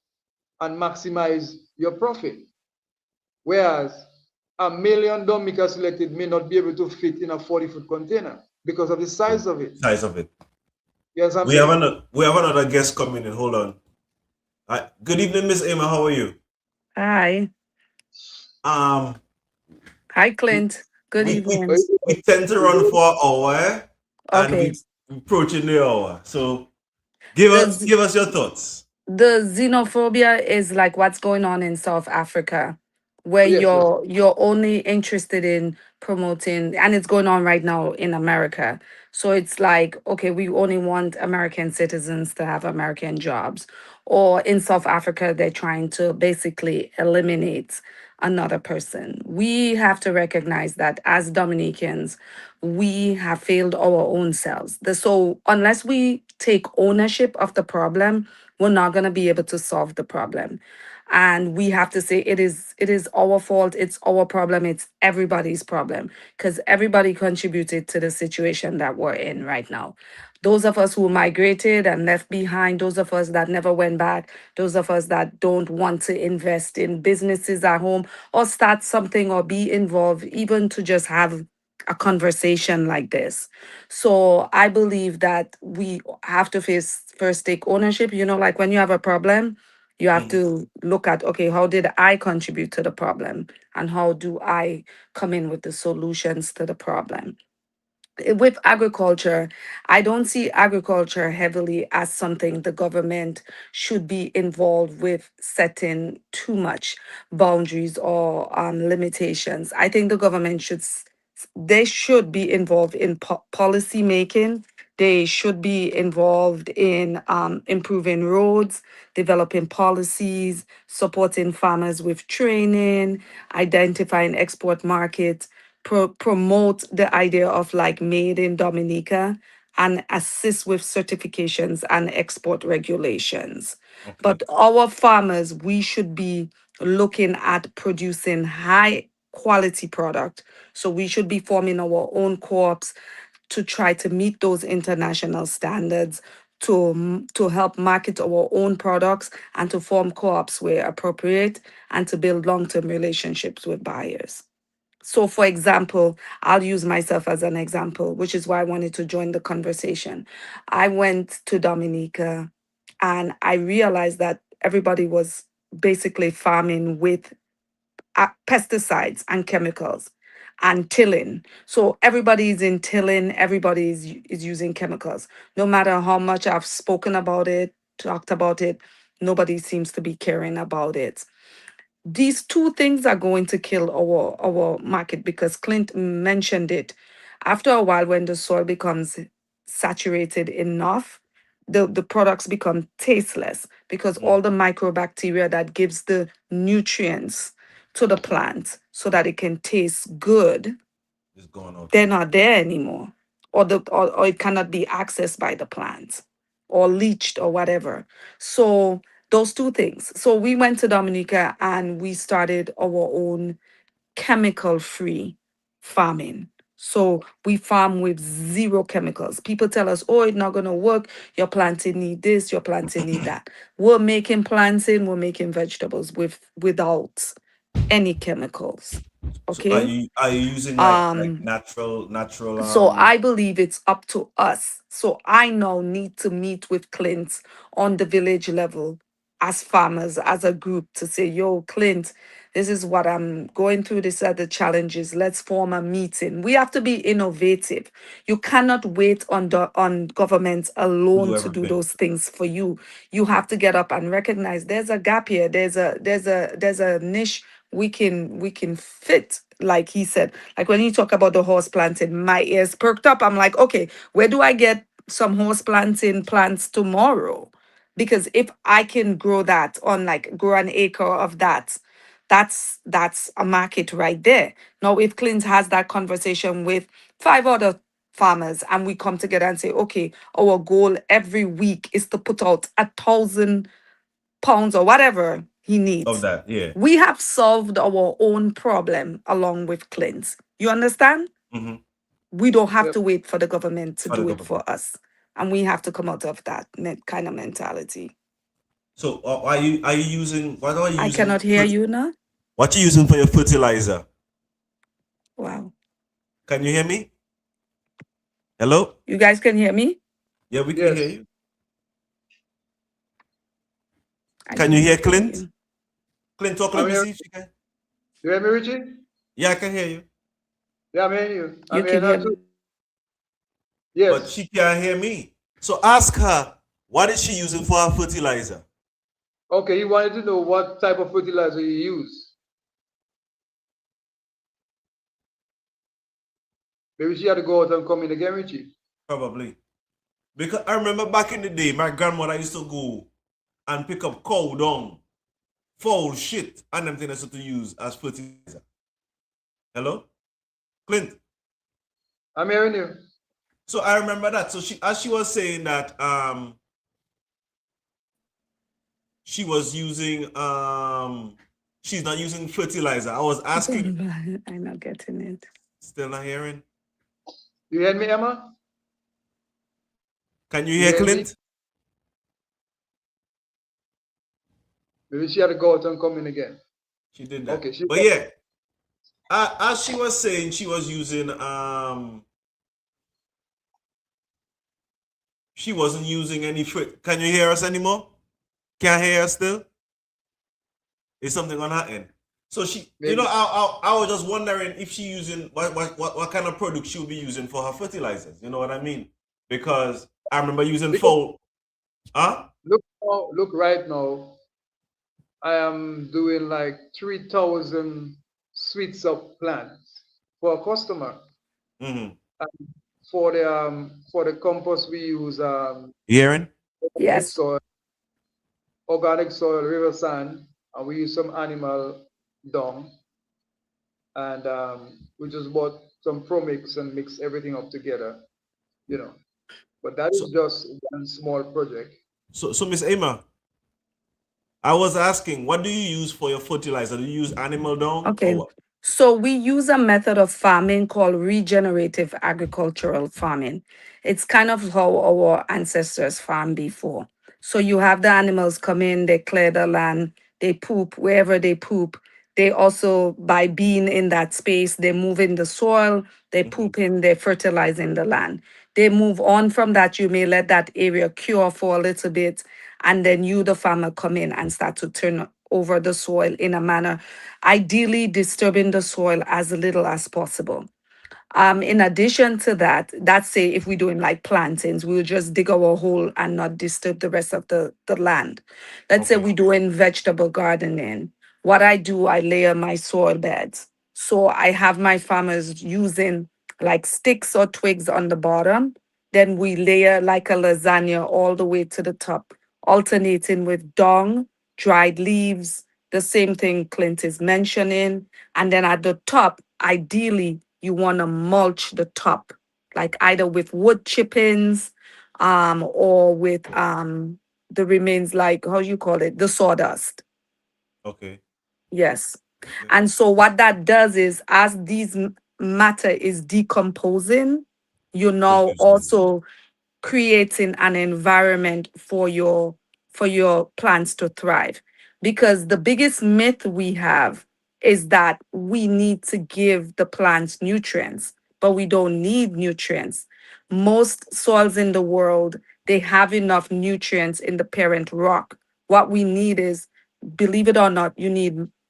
and maximize your profit. Whereas 1,000,000 Dominica selected may not be able to fit in a 40-foot container because of the size of it. Size of it. Yes, We have another guest coming in. Hold on. Good evening, Miss Emma. How are you? Hi. Um, Hi, Clint. Good we, evening. we tend to run for an hour, and Okay. we approaching the hour. So give us your thoughts. The xenophobia is like what's going on in South Africa, where Yes, you're only interested in promoting, and it's going on right now in America. So it's like, okay, we only want American citizens to have American jobs. Or in South Africa, they're trying to basically eliminate another person. We have to recognize that as Dominicans, we have failed our own selves. So unless we take ownership of the problem, we're not going to be able to solve the problem. And we have to say it is our fault, it's our problem, it's everybody's problem, because everybody contributed to the situation that we're in right now. Those of us who migrated and left behind, those of us that never went back, those of us that don't want to invest in businesses at home or start something or be involved, even to just have a conversation like this. So I believe that we have to first take ownership. Like when you have a problem, you have to look at, okay, how did I contribute to the problem? And how do I come in with the solutions to the problem? With agriculture, I don't see agriculture heavily as something the government should be involved with setting too much boundaries or limitations. I think the government they should be involved in policy making. They should be involved in improving roads, developing policies, supporting farmers with training, identifying export markets, promote the idea of like made in Dominica, and assist with certifications and export regulations. Okay. But our farmers, we should be looking at producing high quality product. So we should be forming our own co-ops to try to meet those international standards, to help market our own products and to form co-ops where appropriate, and to build long-term relationships with buyers. So, for example, I'll use myself as an example, which is why I wanted to join the conversation. I went to Dominica and I realized that everybody was basically farming with pesticides and chemicals and tilling. So everybody is in tilling, everybody is using chemicals. No matter how much I've spoken about it, talked about it, nobody seems to be caring about it. These two things are going to kill our market, because Clint mentioned it. After a while, when the soil becomes saturated enough, the products become tasteless, because all the microbacteria that gives the nutrients to the plant so that it can taste good, It's going out. they're not there anymore, or it cannot be accessed by the plant or leached or whatever. So those two things. So we went to Dominica and we started our own chemical free farming. So we farm with zero chemicals. People tell us, oh, it's not going to work. Your planting need this, your planting need that. We're making planting, we're making vegetables without any chemicals. So are Okay. you using like natural So I believe it's up to us. So I now need to meet with Clint on the village level as farmers, as a group, to say, yo, Clint, This is what I'm going through. These are the challenges. Let's form a meeting. We have to be innovative. You cannot wait on governments Do alone to do everything. those things for you. You have to get up and recognize there's a gap here. There's a niche we can fit. Like he said, like when you talk about the horse planting, my ears perked up. I'm like, okay, where do I get some horse planting plants tomorrow? Because if I can grow that on like grow an acre of that, that's a market right there. Now, if Clint has that conversation with 5 other farmers and we come together and say, okay, our goal every week is to put out 1,000 pounds or whatever he Of needs. that, yeah. We have solved our own problem along with Clint. You understand? hmm We don't have Yep. to wait for the government to For the do it government. for us. And we have to come out of that kind of mentality. So are you using what are you I using? cannot hear you now. What you using for your fertilizer? Wow. Can you hear me? Hello? You guys can hear me? Yeah, we can Yes. hear you. I Can you hear cannot Clint? you. Clint, talk. I'm Let me here. see if you can. You hear me, Richie? Yeah, I can hear you. Yeah, I'm hearing you. I'm You hearing can her hear too. me. But Yes. she can't hear me. So ask her, what is she using for her fertilizer? Okay, you wanted to know what type of fertilizer you use. Maybe she had to go out and come in again, Richie. Probably. Because I remember back in the day, my grandmother used to go and pick up cow dung, foul shit, and them things to use as fertilizer. Hello? Clint. I'm hearing you. So I remember that. So as she was saying that she was using she's not using fertilizer. I was asking, I'm not getting it. still not hearing. You hear me, Emma? Can you You hear hear me? Clint? Maybe she had to go out and come in again. She did that. Okay, But yeah, as she was saying, she was using she wasn't using any Can you hear us anymore? Can't hear us still? Is something on her end? So she, Maybe. I was just wondering if she using what kind of product she would be using for her fertilizers. You know what I mean? Because I remember using foul. Huh? Look right now. I am doing like 3,000 sweets of plants for a customer. Mm-hmm. For the compost we use You hearing? Yes. organic soil, river sand, and we use some animal dung, and we just bought some Promix and mix everything up together, you know. But that is just one small project. So Miss Emma, I was asking, what do you use for your fertilizer? Do you use animal dung or Okay. what? So we use a method of farming called regenerative agricultural farming. It's kind of how our ancestors farmed before. So you have the animals come in, they clear the land, they poop wherever they poop. They also, by being in that space, they move in the soil, they poop in, they're fertilizing the land. They move on from that. You may let that area cure for a little bit, and then you, the farmer, come in and start to turn over the soil in a manner, ideally disturbing the soil as little as possible. In addition to that, that's say if we're doing like plantings, we'll just dig our hole and not disturb the rest of the land. Let's say Okay. we're doing vegetable gardening. What I do, I layer my soil beds. So I have my farmers using like sticks or twigs on the bottom. Then we layer like a lasagna all the way to the top, alternating with dung, dried leaves, the same thing Clint is mentioning. And then at the top, ideally, you want to mulch the top, like either with wood chippings, or with the remains, like how you call it, the sawdust. Okay. Yes. Okay. And so what that does is, as these matter is decomposing, you now Producing. also creating an environment for your plants to thrive, because the biggest myth we have is that we need to give the plants nutrients, but we don't need nutrients. Most soils in the world, they have enough nutrients in the parent rock. What we need is, believe it or not,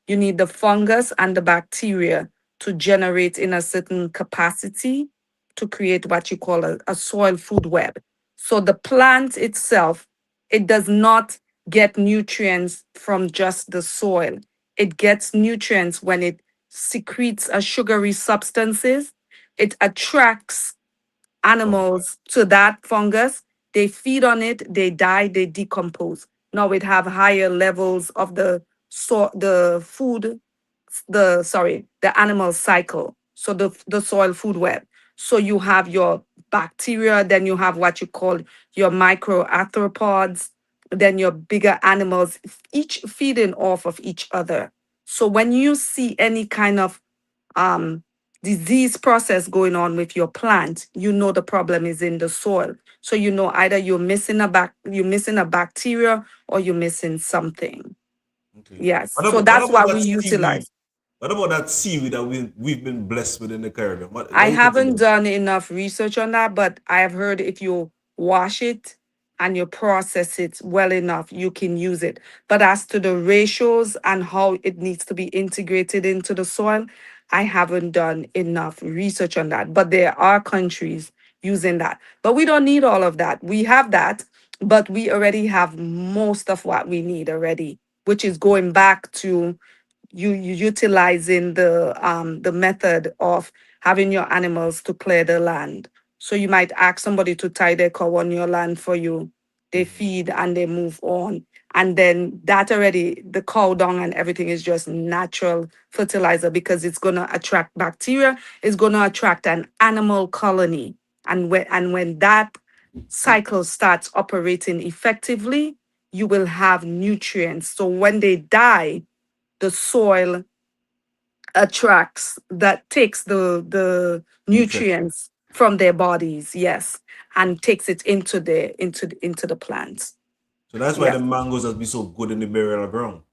You need the fungus and the bacteria to generate in a certain capacity to create what you call a soil food web. So the plant itself, it does not get nutrients from just the soil. It gets nutrients when it secretes a sugary substances. It attracts animals to that fungus. They feed on it, they die, they decompose. Now it have higher levels of the food, the animal cycle. So the soil food web. So you have your bacteria, then you have what you call your microarthropods, then your bigger animals, each feeding off of each other. So when you see any kind of um, disease process going on with your plant, you know the problem is in the soil. So you know either you're missing a bacteria or you're missing something. Okay. Yes. What So about, what that's about what that we seaweed? utilize. What about that seaweed that we've been blessed with in the Caribbean? What I do you think haven't about it? done enough research on that, but I have heard if you wash it and you process it well enough, you can use it. But as to the ratios and how it needs to be integrated into the soil, I haven't done enough research on that. But there are countries using that. But we don't need all of that. We have that, but we already have most of what we need already, which is going back to you utilizing the method of having your animals to clear the land. So you might ask somebody to tie their cow on your land for you. They feed and they move on. And then that already, the cow dung and everything is just natural fertilizer because it's gonna attract bacteria, it's gonna attract an animal colony. And when that cycle starts operating effectively, you will have nutrients. So when they die, the soil takes the Nutrition. nutrients from their bodies, yes, and takes it into the plants. So that's why Yeah. the mangoes has been so good in the burial ground.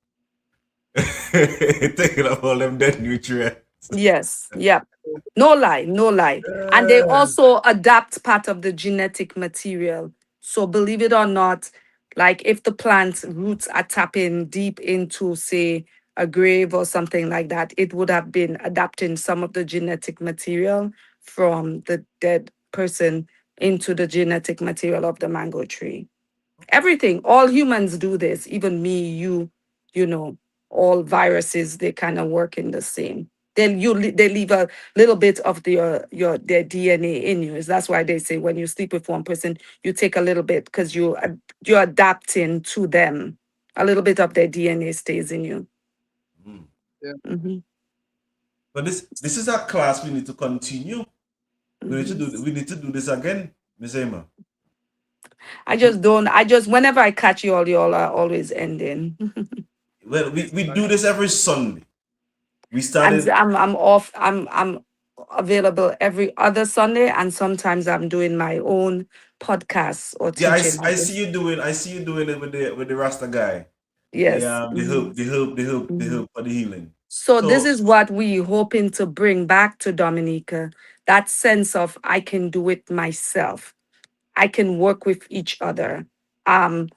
Taking up all them dead nutrients. Yes. Yeah. No lie, no lie. And they also adapt part of the genetic material. So believe it or not, like if the plant roots are tapping deep into, say, a grave or something like that, it would have been adapting some of the genetic material from the dead person into the genetic material of the mango tree. Everything, all humans do this, even me, you know, all viruses, they kind of work in the same. They leave a little bit of their DNA in you. That's why they say when you sleep with one person, you take a little bit because you're adapting to them. A little bit of their DNA stays in you. Mm. Yeah. Mhm, But this is a class we need to continue. mhm. We need to do this again, Miss Emma. I just don't. Whenever I catch y'all are always ending. Well, we do this every Sunday. We I'm started. I'm off. I'm available every other Sunday, and sometimes I'm doing my own podcasts or Yeah, teaching. I see you doing. I see you doing it with the Rasta guy. Yes. Mhm, The mhm. hope for the healing. So this So is what we hoping to bring back to Dominica. That sense of I can do it myself. I can work with each other. Um,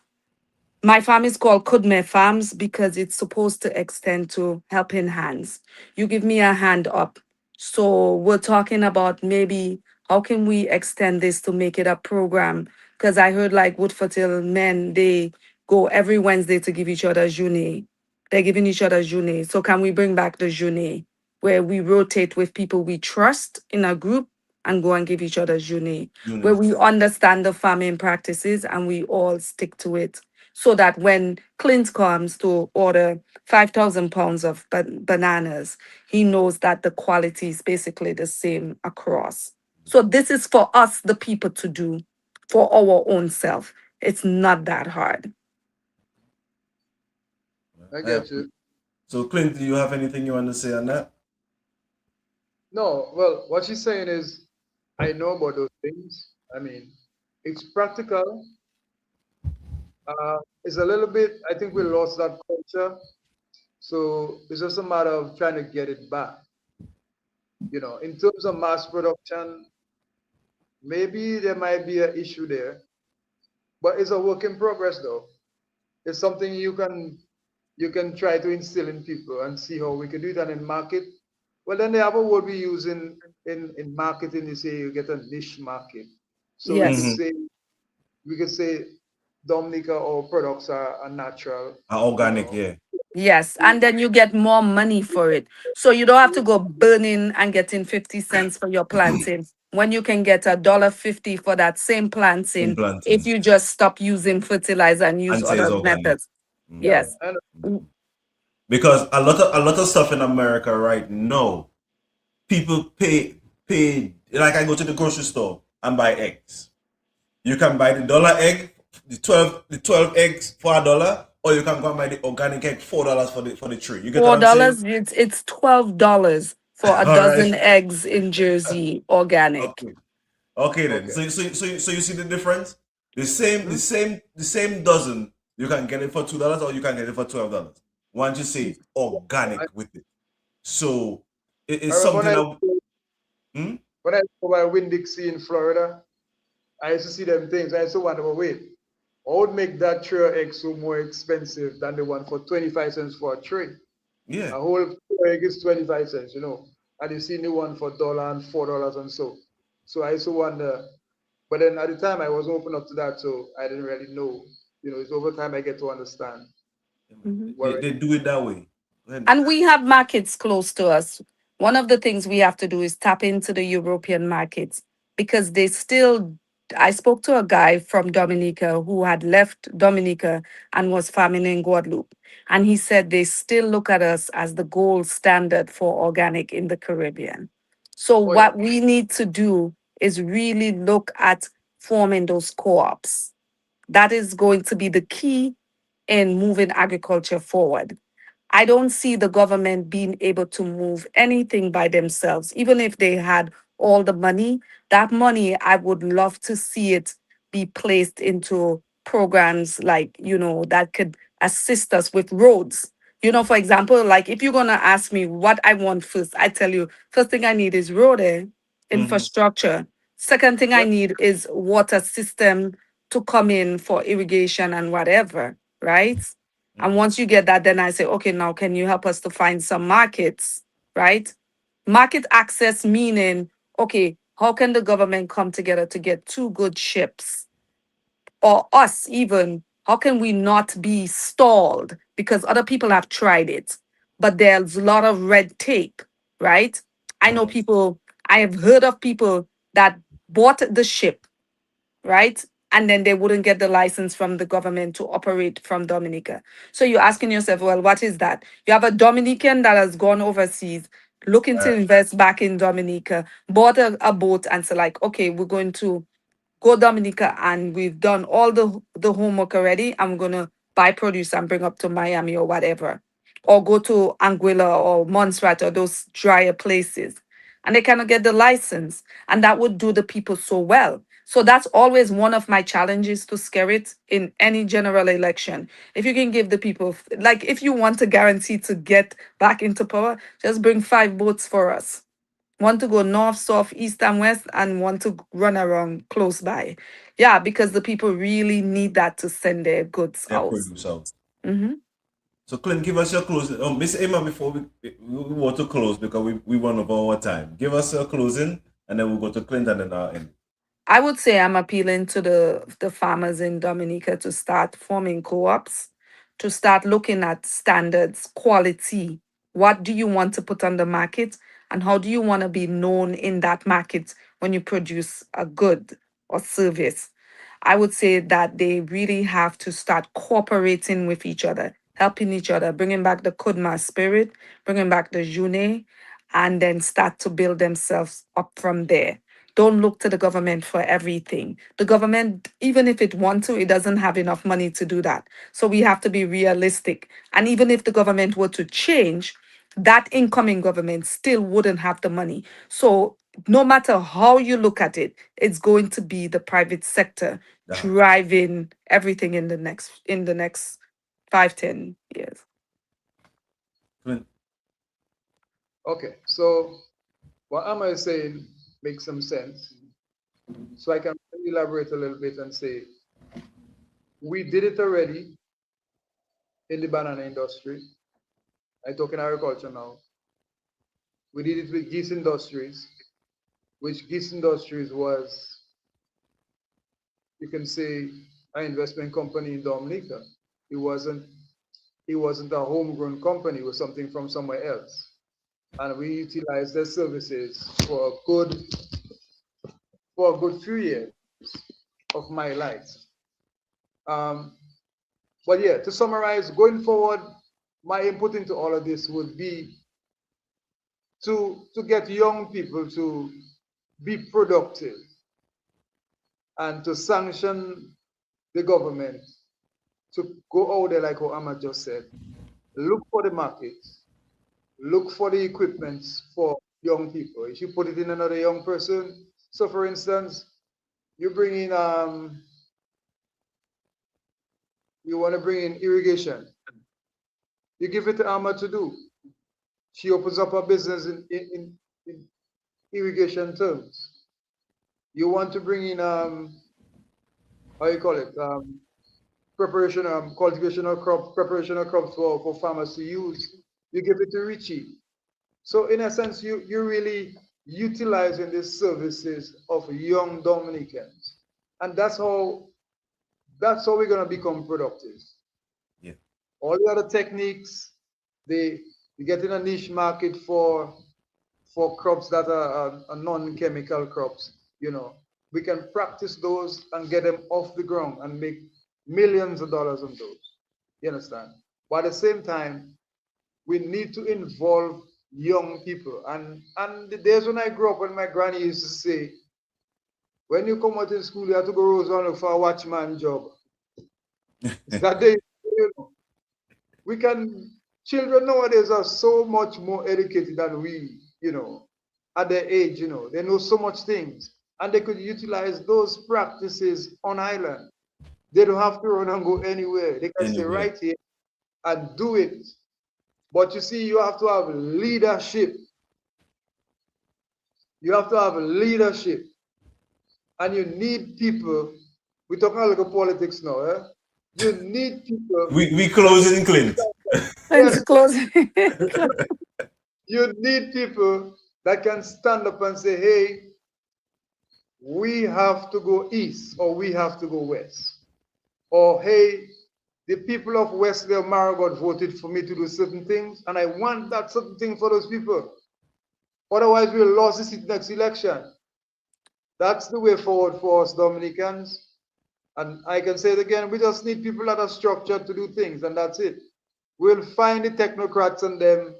My farm is called Kudme Farms because it's supposed to extend to helping hands. You give me a hand up. So we're talking about maybe how can we extend this to make it a program? Because I heard like Woodford Hill men, they go every Wednesday to give each other journey. They're giving each other journey. So can we bring back the journey where we rotate with people we trust in a group and go and give each other journey, where unit. we understand the farming practices and we all stick to it so that when Clint comes to order 5,000 pounds of bananas, he knows that the quality is basically the same across. So this is for us, the people, to do for our own self. It's not that hard. I I get you. So Clint, do you have anything you want to say on that? No, well, what she's saying is, I know about those things. I mean, it's practical. It's a little bit, I think we lost that culture. So it's just a matter of trying to get it back. You know, in terms of mass production, maybe there might be an issue there, but it's a work in progress though. It's something you can try to instill in people and see how we can do that in market. Well, then the other word we use in marketing is say you get a niche market. So Yes. we could say Dominica or products are natural, you Organic, know. yeah. Yes, and then you get more money for it. So you don't have to go burning and getting 50 cents for your planting when you can get $1.50 for that same planting if Implanting you just stop using fertilizer and use and say it's other organic. methods. Yeah, Yes. and Because a lot of stuff in America right now, people pay like I go to the grocery store and buy eggs. You can buy the dollar egg, the 12 eggs for $1, or you can go and buy the organic egg $4 for the tree. You get what I'm saying? $4, it's $12 for a All right. dozen eggs in Jersey, organic. Okay. Okay then. okay. So you see the difference? The same the Mhm. same the same dozen you can get it for $2 or you can get it for $12. Once you say I, organic with it. So I it's remember something that hmm? when I go by Winn-Dixie in Florida, I used to see them things. I used to wonder, well, wait, what would make that tray of eggs so more expensive than the one for 25 cents for a tray? Yeah. A whole egg is 25 cents, you know. And you see the one for $1 and $4 and so. So I used to wonder, but then at the time I wasn't open up to that, so I didn't really know. You know, it's over time I get to understand Mhm. what They do it that way. Then And we have markets close to us. One of the things we have to do is tap into the European markets because they still. I spoke to a guy from Dominica who had left Dominica and was farming in Guadeloupe. And he said they still look at us as the gold standard for organic in the Caribbean. So, oh yeah. what we need to do is really look at forming those co ops. That is going to be the key in moving agriculture forward. I don't see the government being able to move anything by themselves, even if they had all the money. That money, I would love to see it be placed into programs like, that could assist us with roads. For example, like if you're going to ask me what I want first, I tell you, first thing I need is road mhm, infrastructure. Second thing I Yeah. need is water system to come in for irrigation and whatever, right? And mhm. once you get that, then I say, okay, now can you help us to find some markets, right? Market access meaning, okay, how can the government come together to get two good ships? Or us even, how can we not be stalled? Because other people have tried it, but there's a lot of red tape, right? I know people, I have heard of people that bought the ship, right? And then they wouldn't get the license from the government to operate from Dominica. So you're asking yourself, well, what is that? You have a Dominican that has gone overseas, looking to invest back in Dominica, bought a boat and say, like, okay, we're going to go Dominica and we've done all the homework already. I'm gonna buy produce and bring up to Miami or whatever. Or go to Anguilla or Montserrat or those drier places. And they cannot get the license. And that would do the people so well. So that's always one of my challenges to scare it in any general election. If you can give the people, like if you want to guarantee to get back into power, just bring 5 boats for us. Want to go north, south, east, and west, and want to run around close by. Yeah, because the people really need that to send their goods Their out. produce out. Hmm. So Clint, give us your closing. Miss Emma, before we want to close because we run over our time. Give us your closing and then we'll go to Clint and then our end. I would say I'm appealing to the farmers in Dominica to start forming co-ops, to start looking at standards, quality. What do you want to put on the market, and how do you want to be known in that market when you produce a good or service? I would say that they really have to start cooperating with each other, helping each other, bringing back the Kudma spirit, bringing back the June, and then start to build themselves up from there. Don't look to the government for everything. The government, even if it wants to, it doesn't have enough money to do that. So we have to be realistic. And even if the government were to change, that incoming government still wouldn't have the money. So no matter how you look at it, it's going to be the private sector Yeah. driving everything in the next 5, 10 years. Clint. Okay. So what am I saying makes some sense. So I can elaborate a little bit and say we did it already in the banana industry. I talk in agriculture now. We did it with Geese Industries, which Geese Industries was, you can say, an investment company in Dominica. It wasn't a homegrown company, it was something from somewhere else. And we utilized their services for a good few years of my life. But yeah, to summarize, going forward, my input into all of this would be to get young people to be productive and to sanction the government to go out there, like what Ahmad just said, look for the markets, look for the equipment for young people. If you put it in another young person, so for instance, you bring in, you want to bring in irrigation, you give it to Ahmad to do. She opens up a business in irrigation terms. You want to bring in, how you call it, preparation, cultivation of crops, preparation of crops for farmers to use, you give it to Richie. So in a sense, you're really utilizing the services of young Dominicans. And that's how we're gonna become productive. Yeah. All the other techniques, you get in a niche market for crops that are non-chemical crops, you know. We can practice those and get them off the ground and make millions of dollars on those. You understand? But at the same time, we need to involve young people. And the days when I grew up, when my granny used to say, when you come out in school, you have to go Roseanne for a watchman job. That day, you know, children nowadays are so much more educated than we, you know, at their age, you know, they know so much things and they could utilize those practices on island. They don't have to run and go anywhere. They can stay right here and do it. But you see, you have to have leadership. You have to have leadership. And you need people. We're talking about politics now, eh? You need people. We closing, Clint. Let's close. You need people that can stand up and say, hey, we have to go east or we have to go west. Or, hey, the people of Westville Marigot voted for me to do certain things, and I want that certain thing for those people. Otherwise, we'll lose this next election. That's the way forward for us Dominicans. And I can say it again, we just need people that are structured to do things, and that's it. We'll find the technocrats and them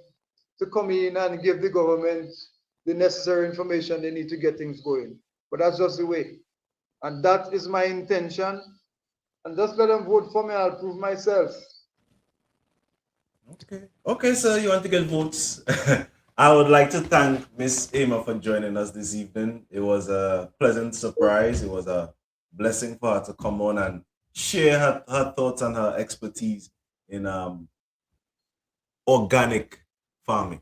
to come in and give the government the necessary information they need to get things going. But that's just the way. And that is my intention. And just let them vote for me, I'll prove myself. Okay, sir, you want to get votes? I would like to thank Miss Emma for joining us this evening. It was a pleasant surprise. It was a blessing for her to come on and share her thoughts and her expertise in organic farming.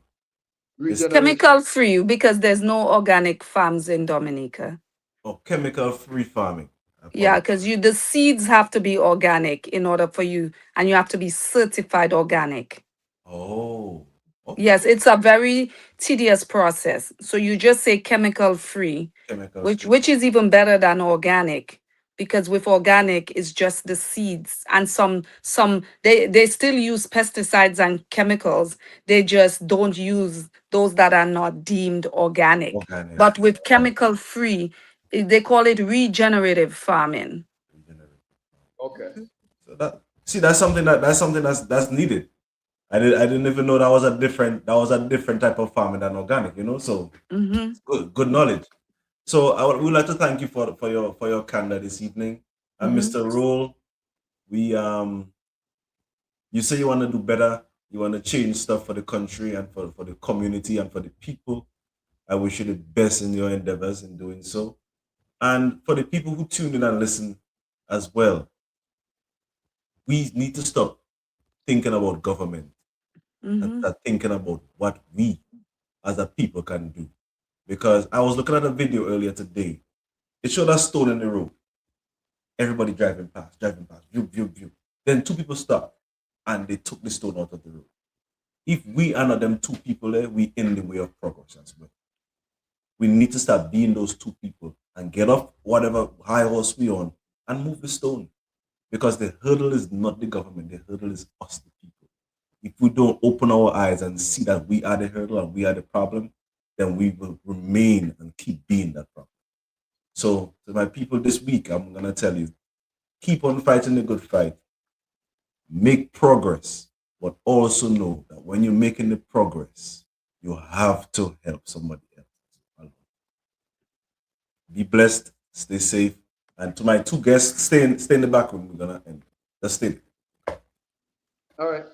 Chemical free, because there's no organic farms in Dominica. Or chemical free farming. Yeah, because the seeds have to be organic in order for you, and you have to be certified organic. Oh. Okay. Yes, it's a very tedious process. So you just say chemical free, which is even better than organic, because with organic it's just the seeds and some they still use pesticides and chemicals. They just don't use those that are not deemed organic. But with chemical free, they call it regenerative farming. Okay. So that's something that's needed. I didn't even know that was a different type of farming than organic, you know. So good knowledge. So I would like to thank you for your candor this evening. And Mr. Roll, you say you want to do better, you want to change stuff for the country and for the community and for the people. I wish you the best in your endeavors in doing so. And for the people who tune in and listen as well, we need to stop thinking about government and start thinking about what we as a people can do. Because I was looking at a video earlier today. It showed a stone in the road. Everybody driving past, view. Then two people stop and they took the stone out of the road. If we are not them two people there, we in the way of progress as well. We need to start being those two people and get off whatever high horse we on and move the stone. Because the hurdle is not the government, the hurdle is us, the people. If we don't open our eyes and see that we are the hurdle and we are the problem, then we will remain and keep being that problem. So to my people this week, I'm going to tell you, keep on fighting the good fight, make progress, but also know that when you're making the progress, you have to help somebody else. Be blessed, stay safe. And to my two guests, stay in the back room. We're going to end. Just stay. All right.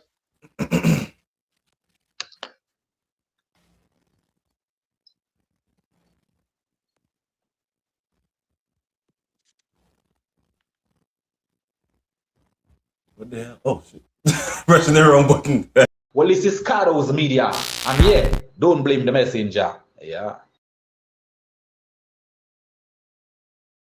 What the hell? Oh, shit. Pressing the wrong button. Well, this is Cardos Media, and yeah, don't blame the messenger. Yeah.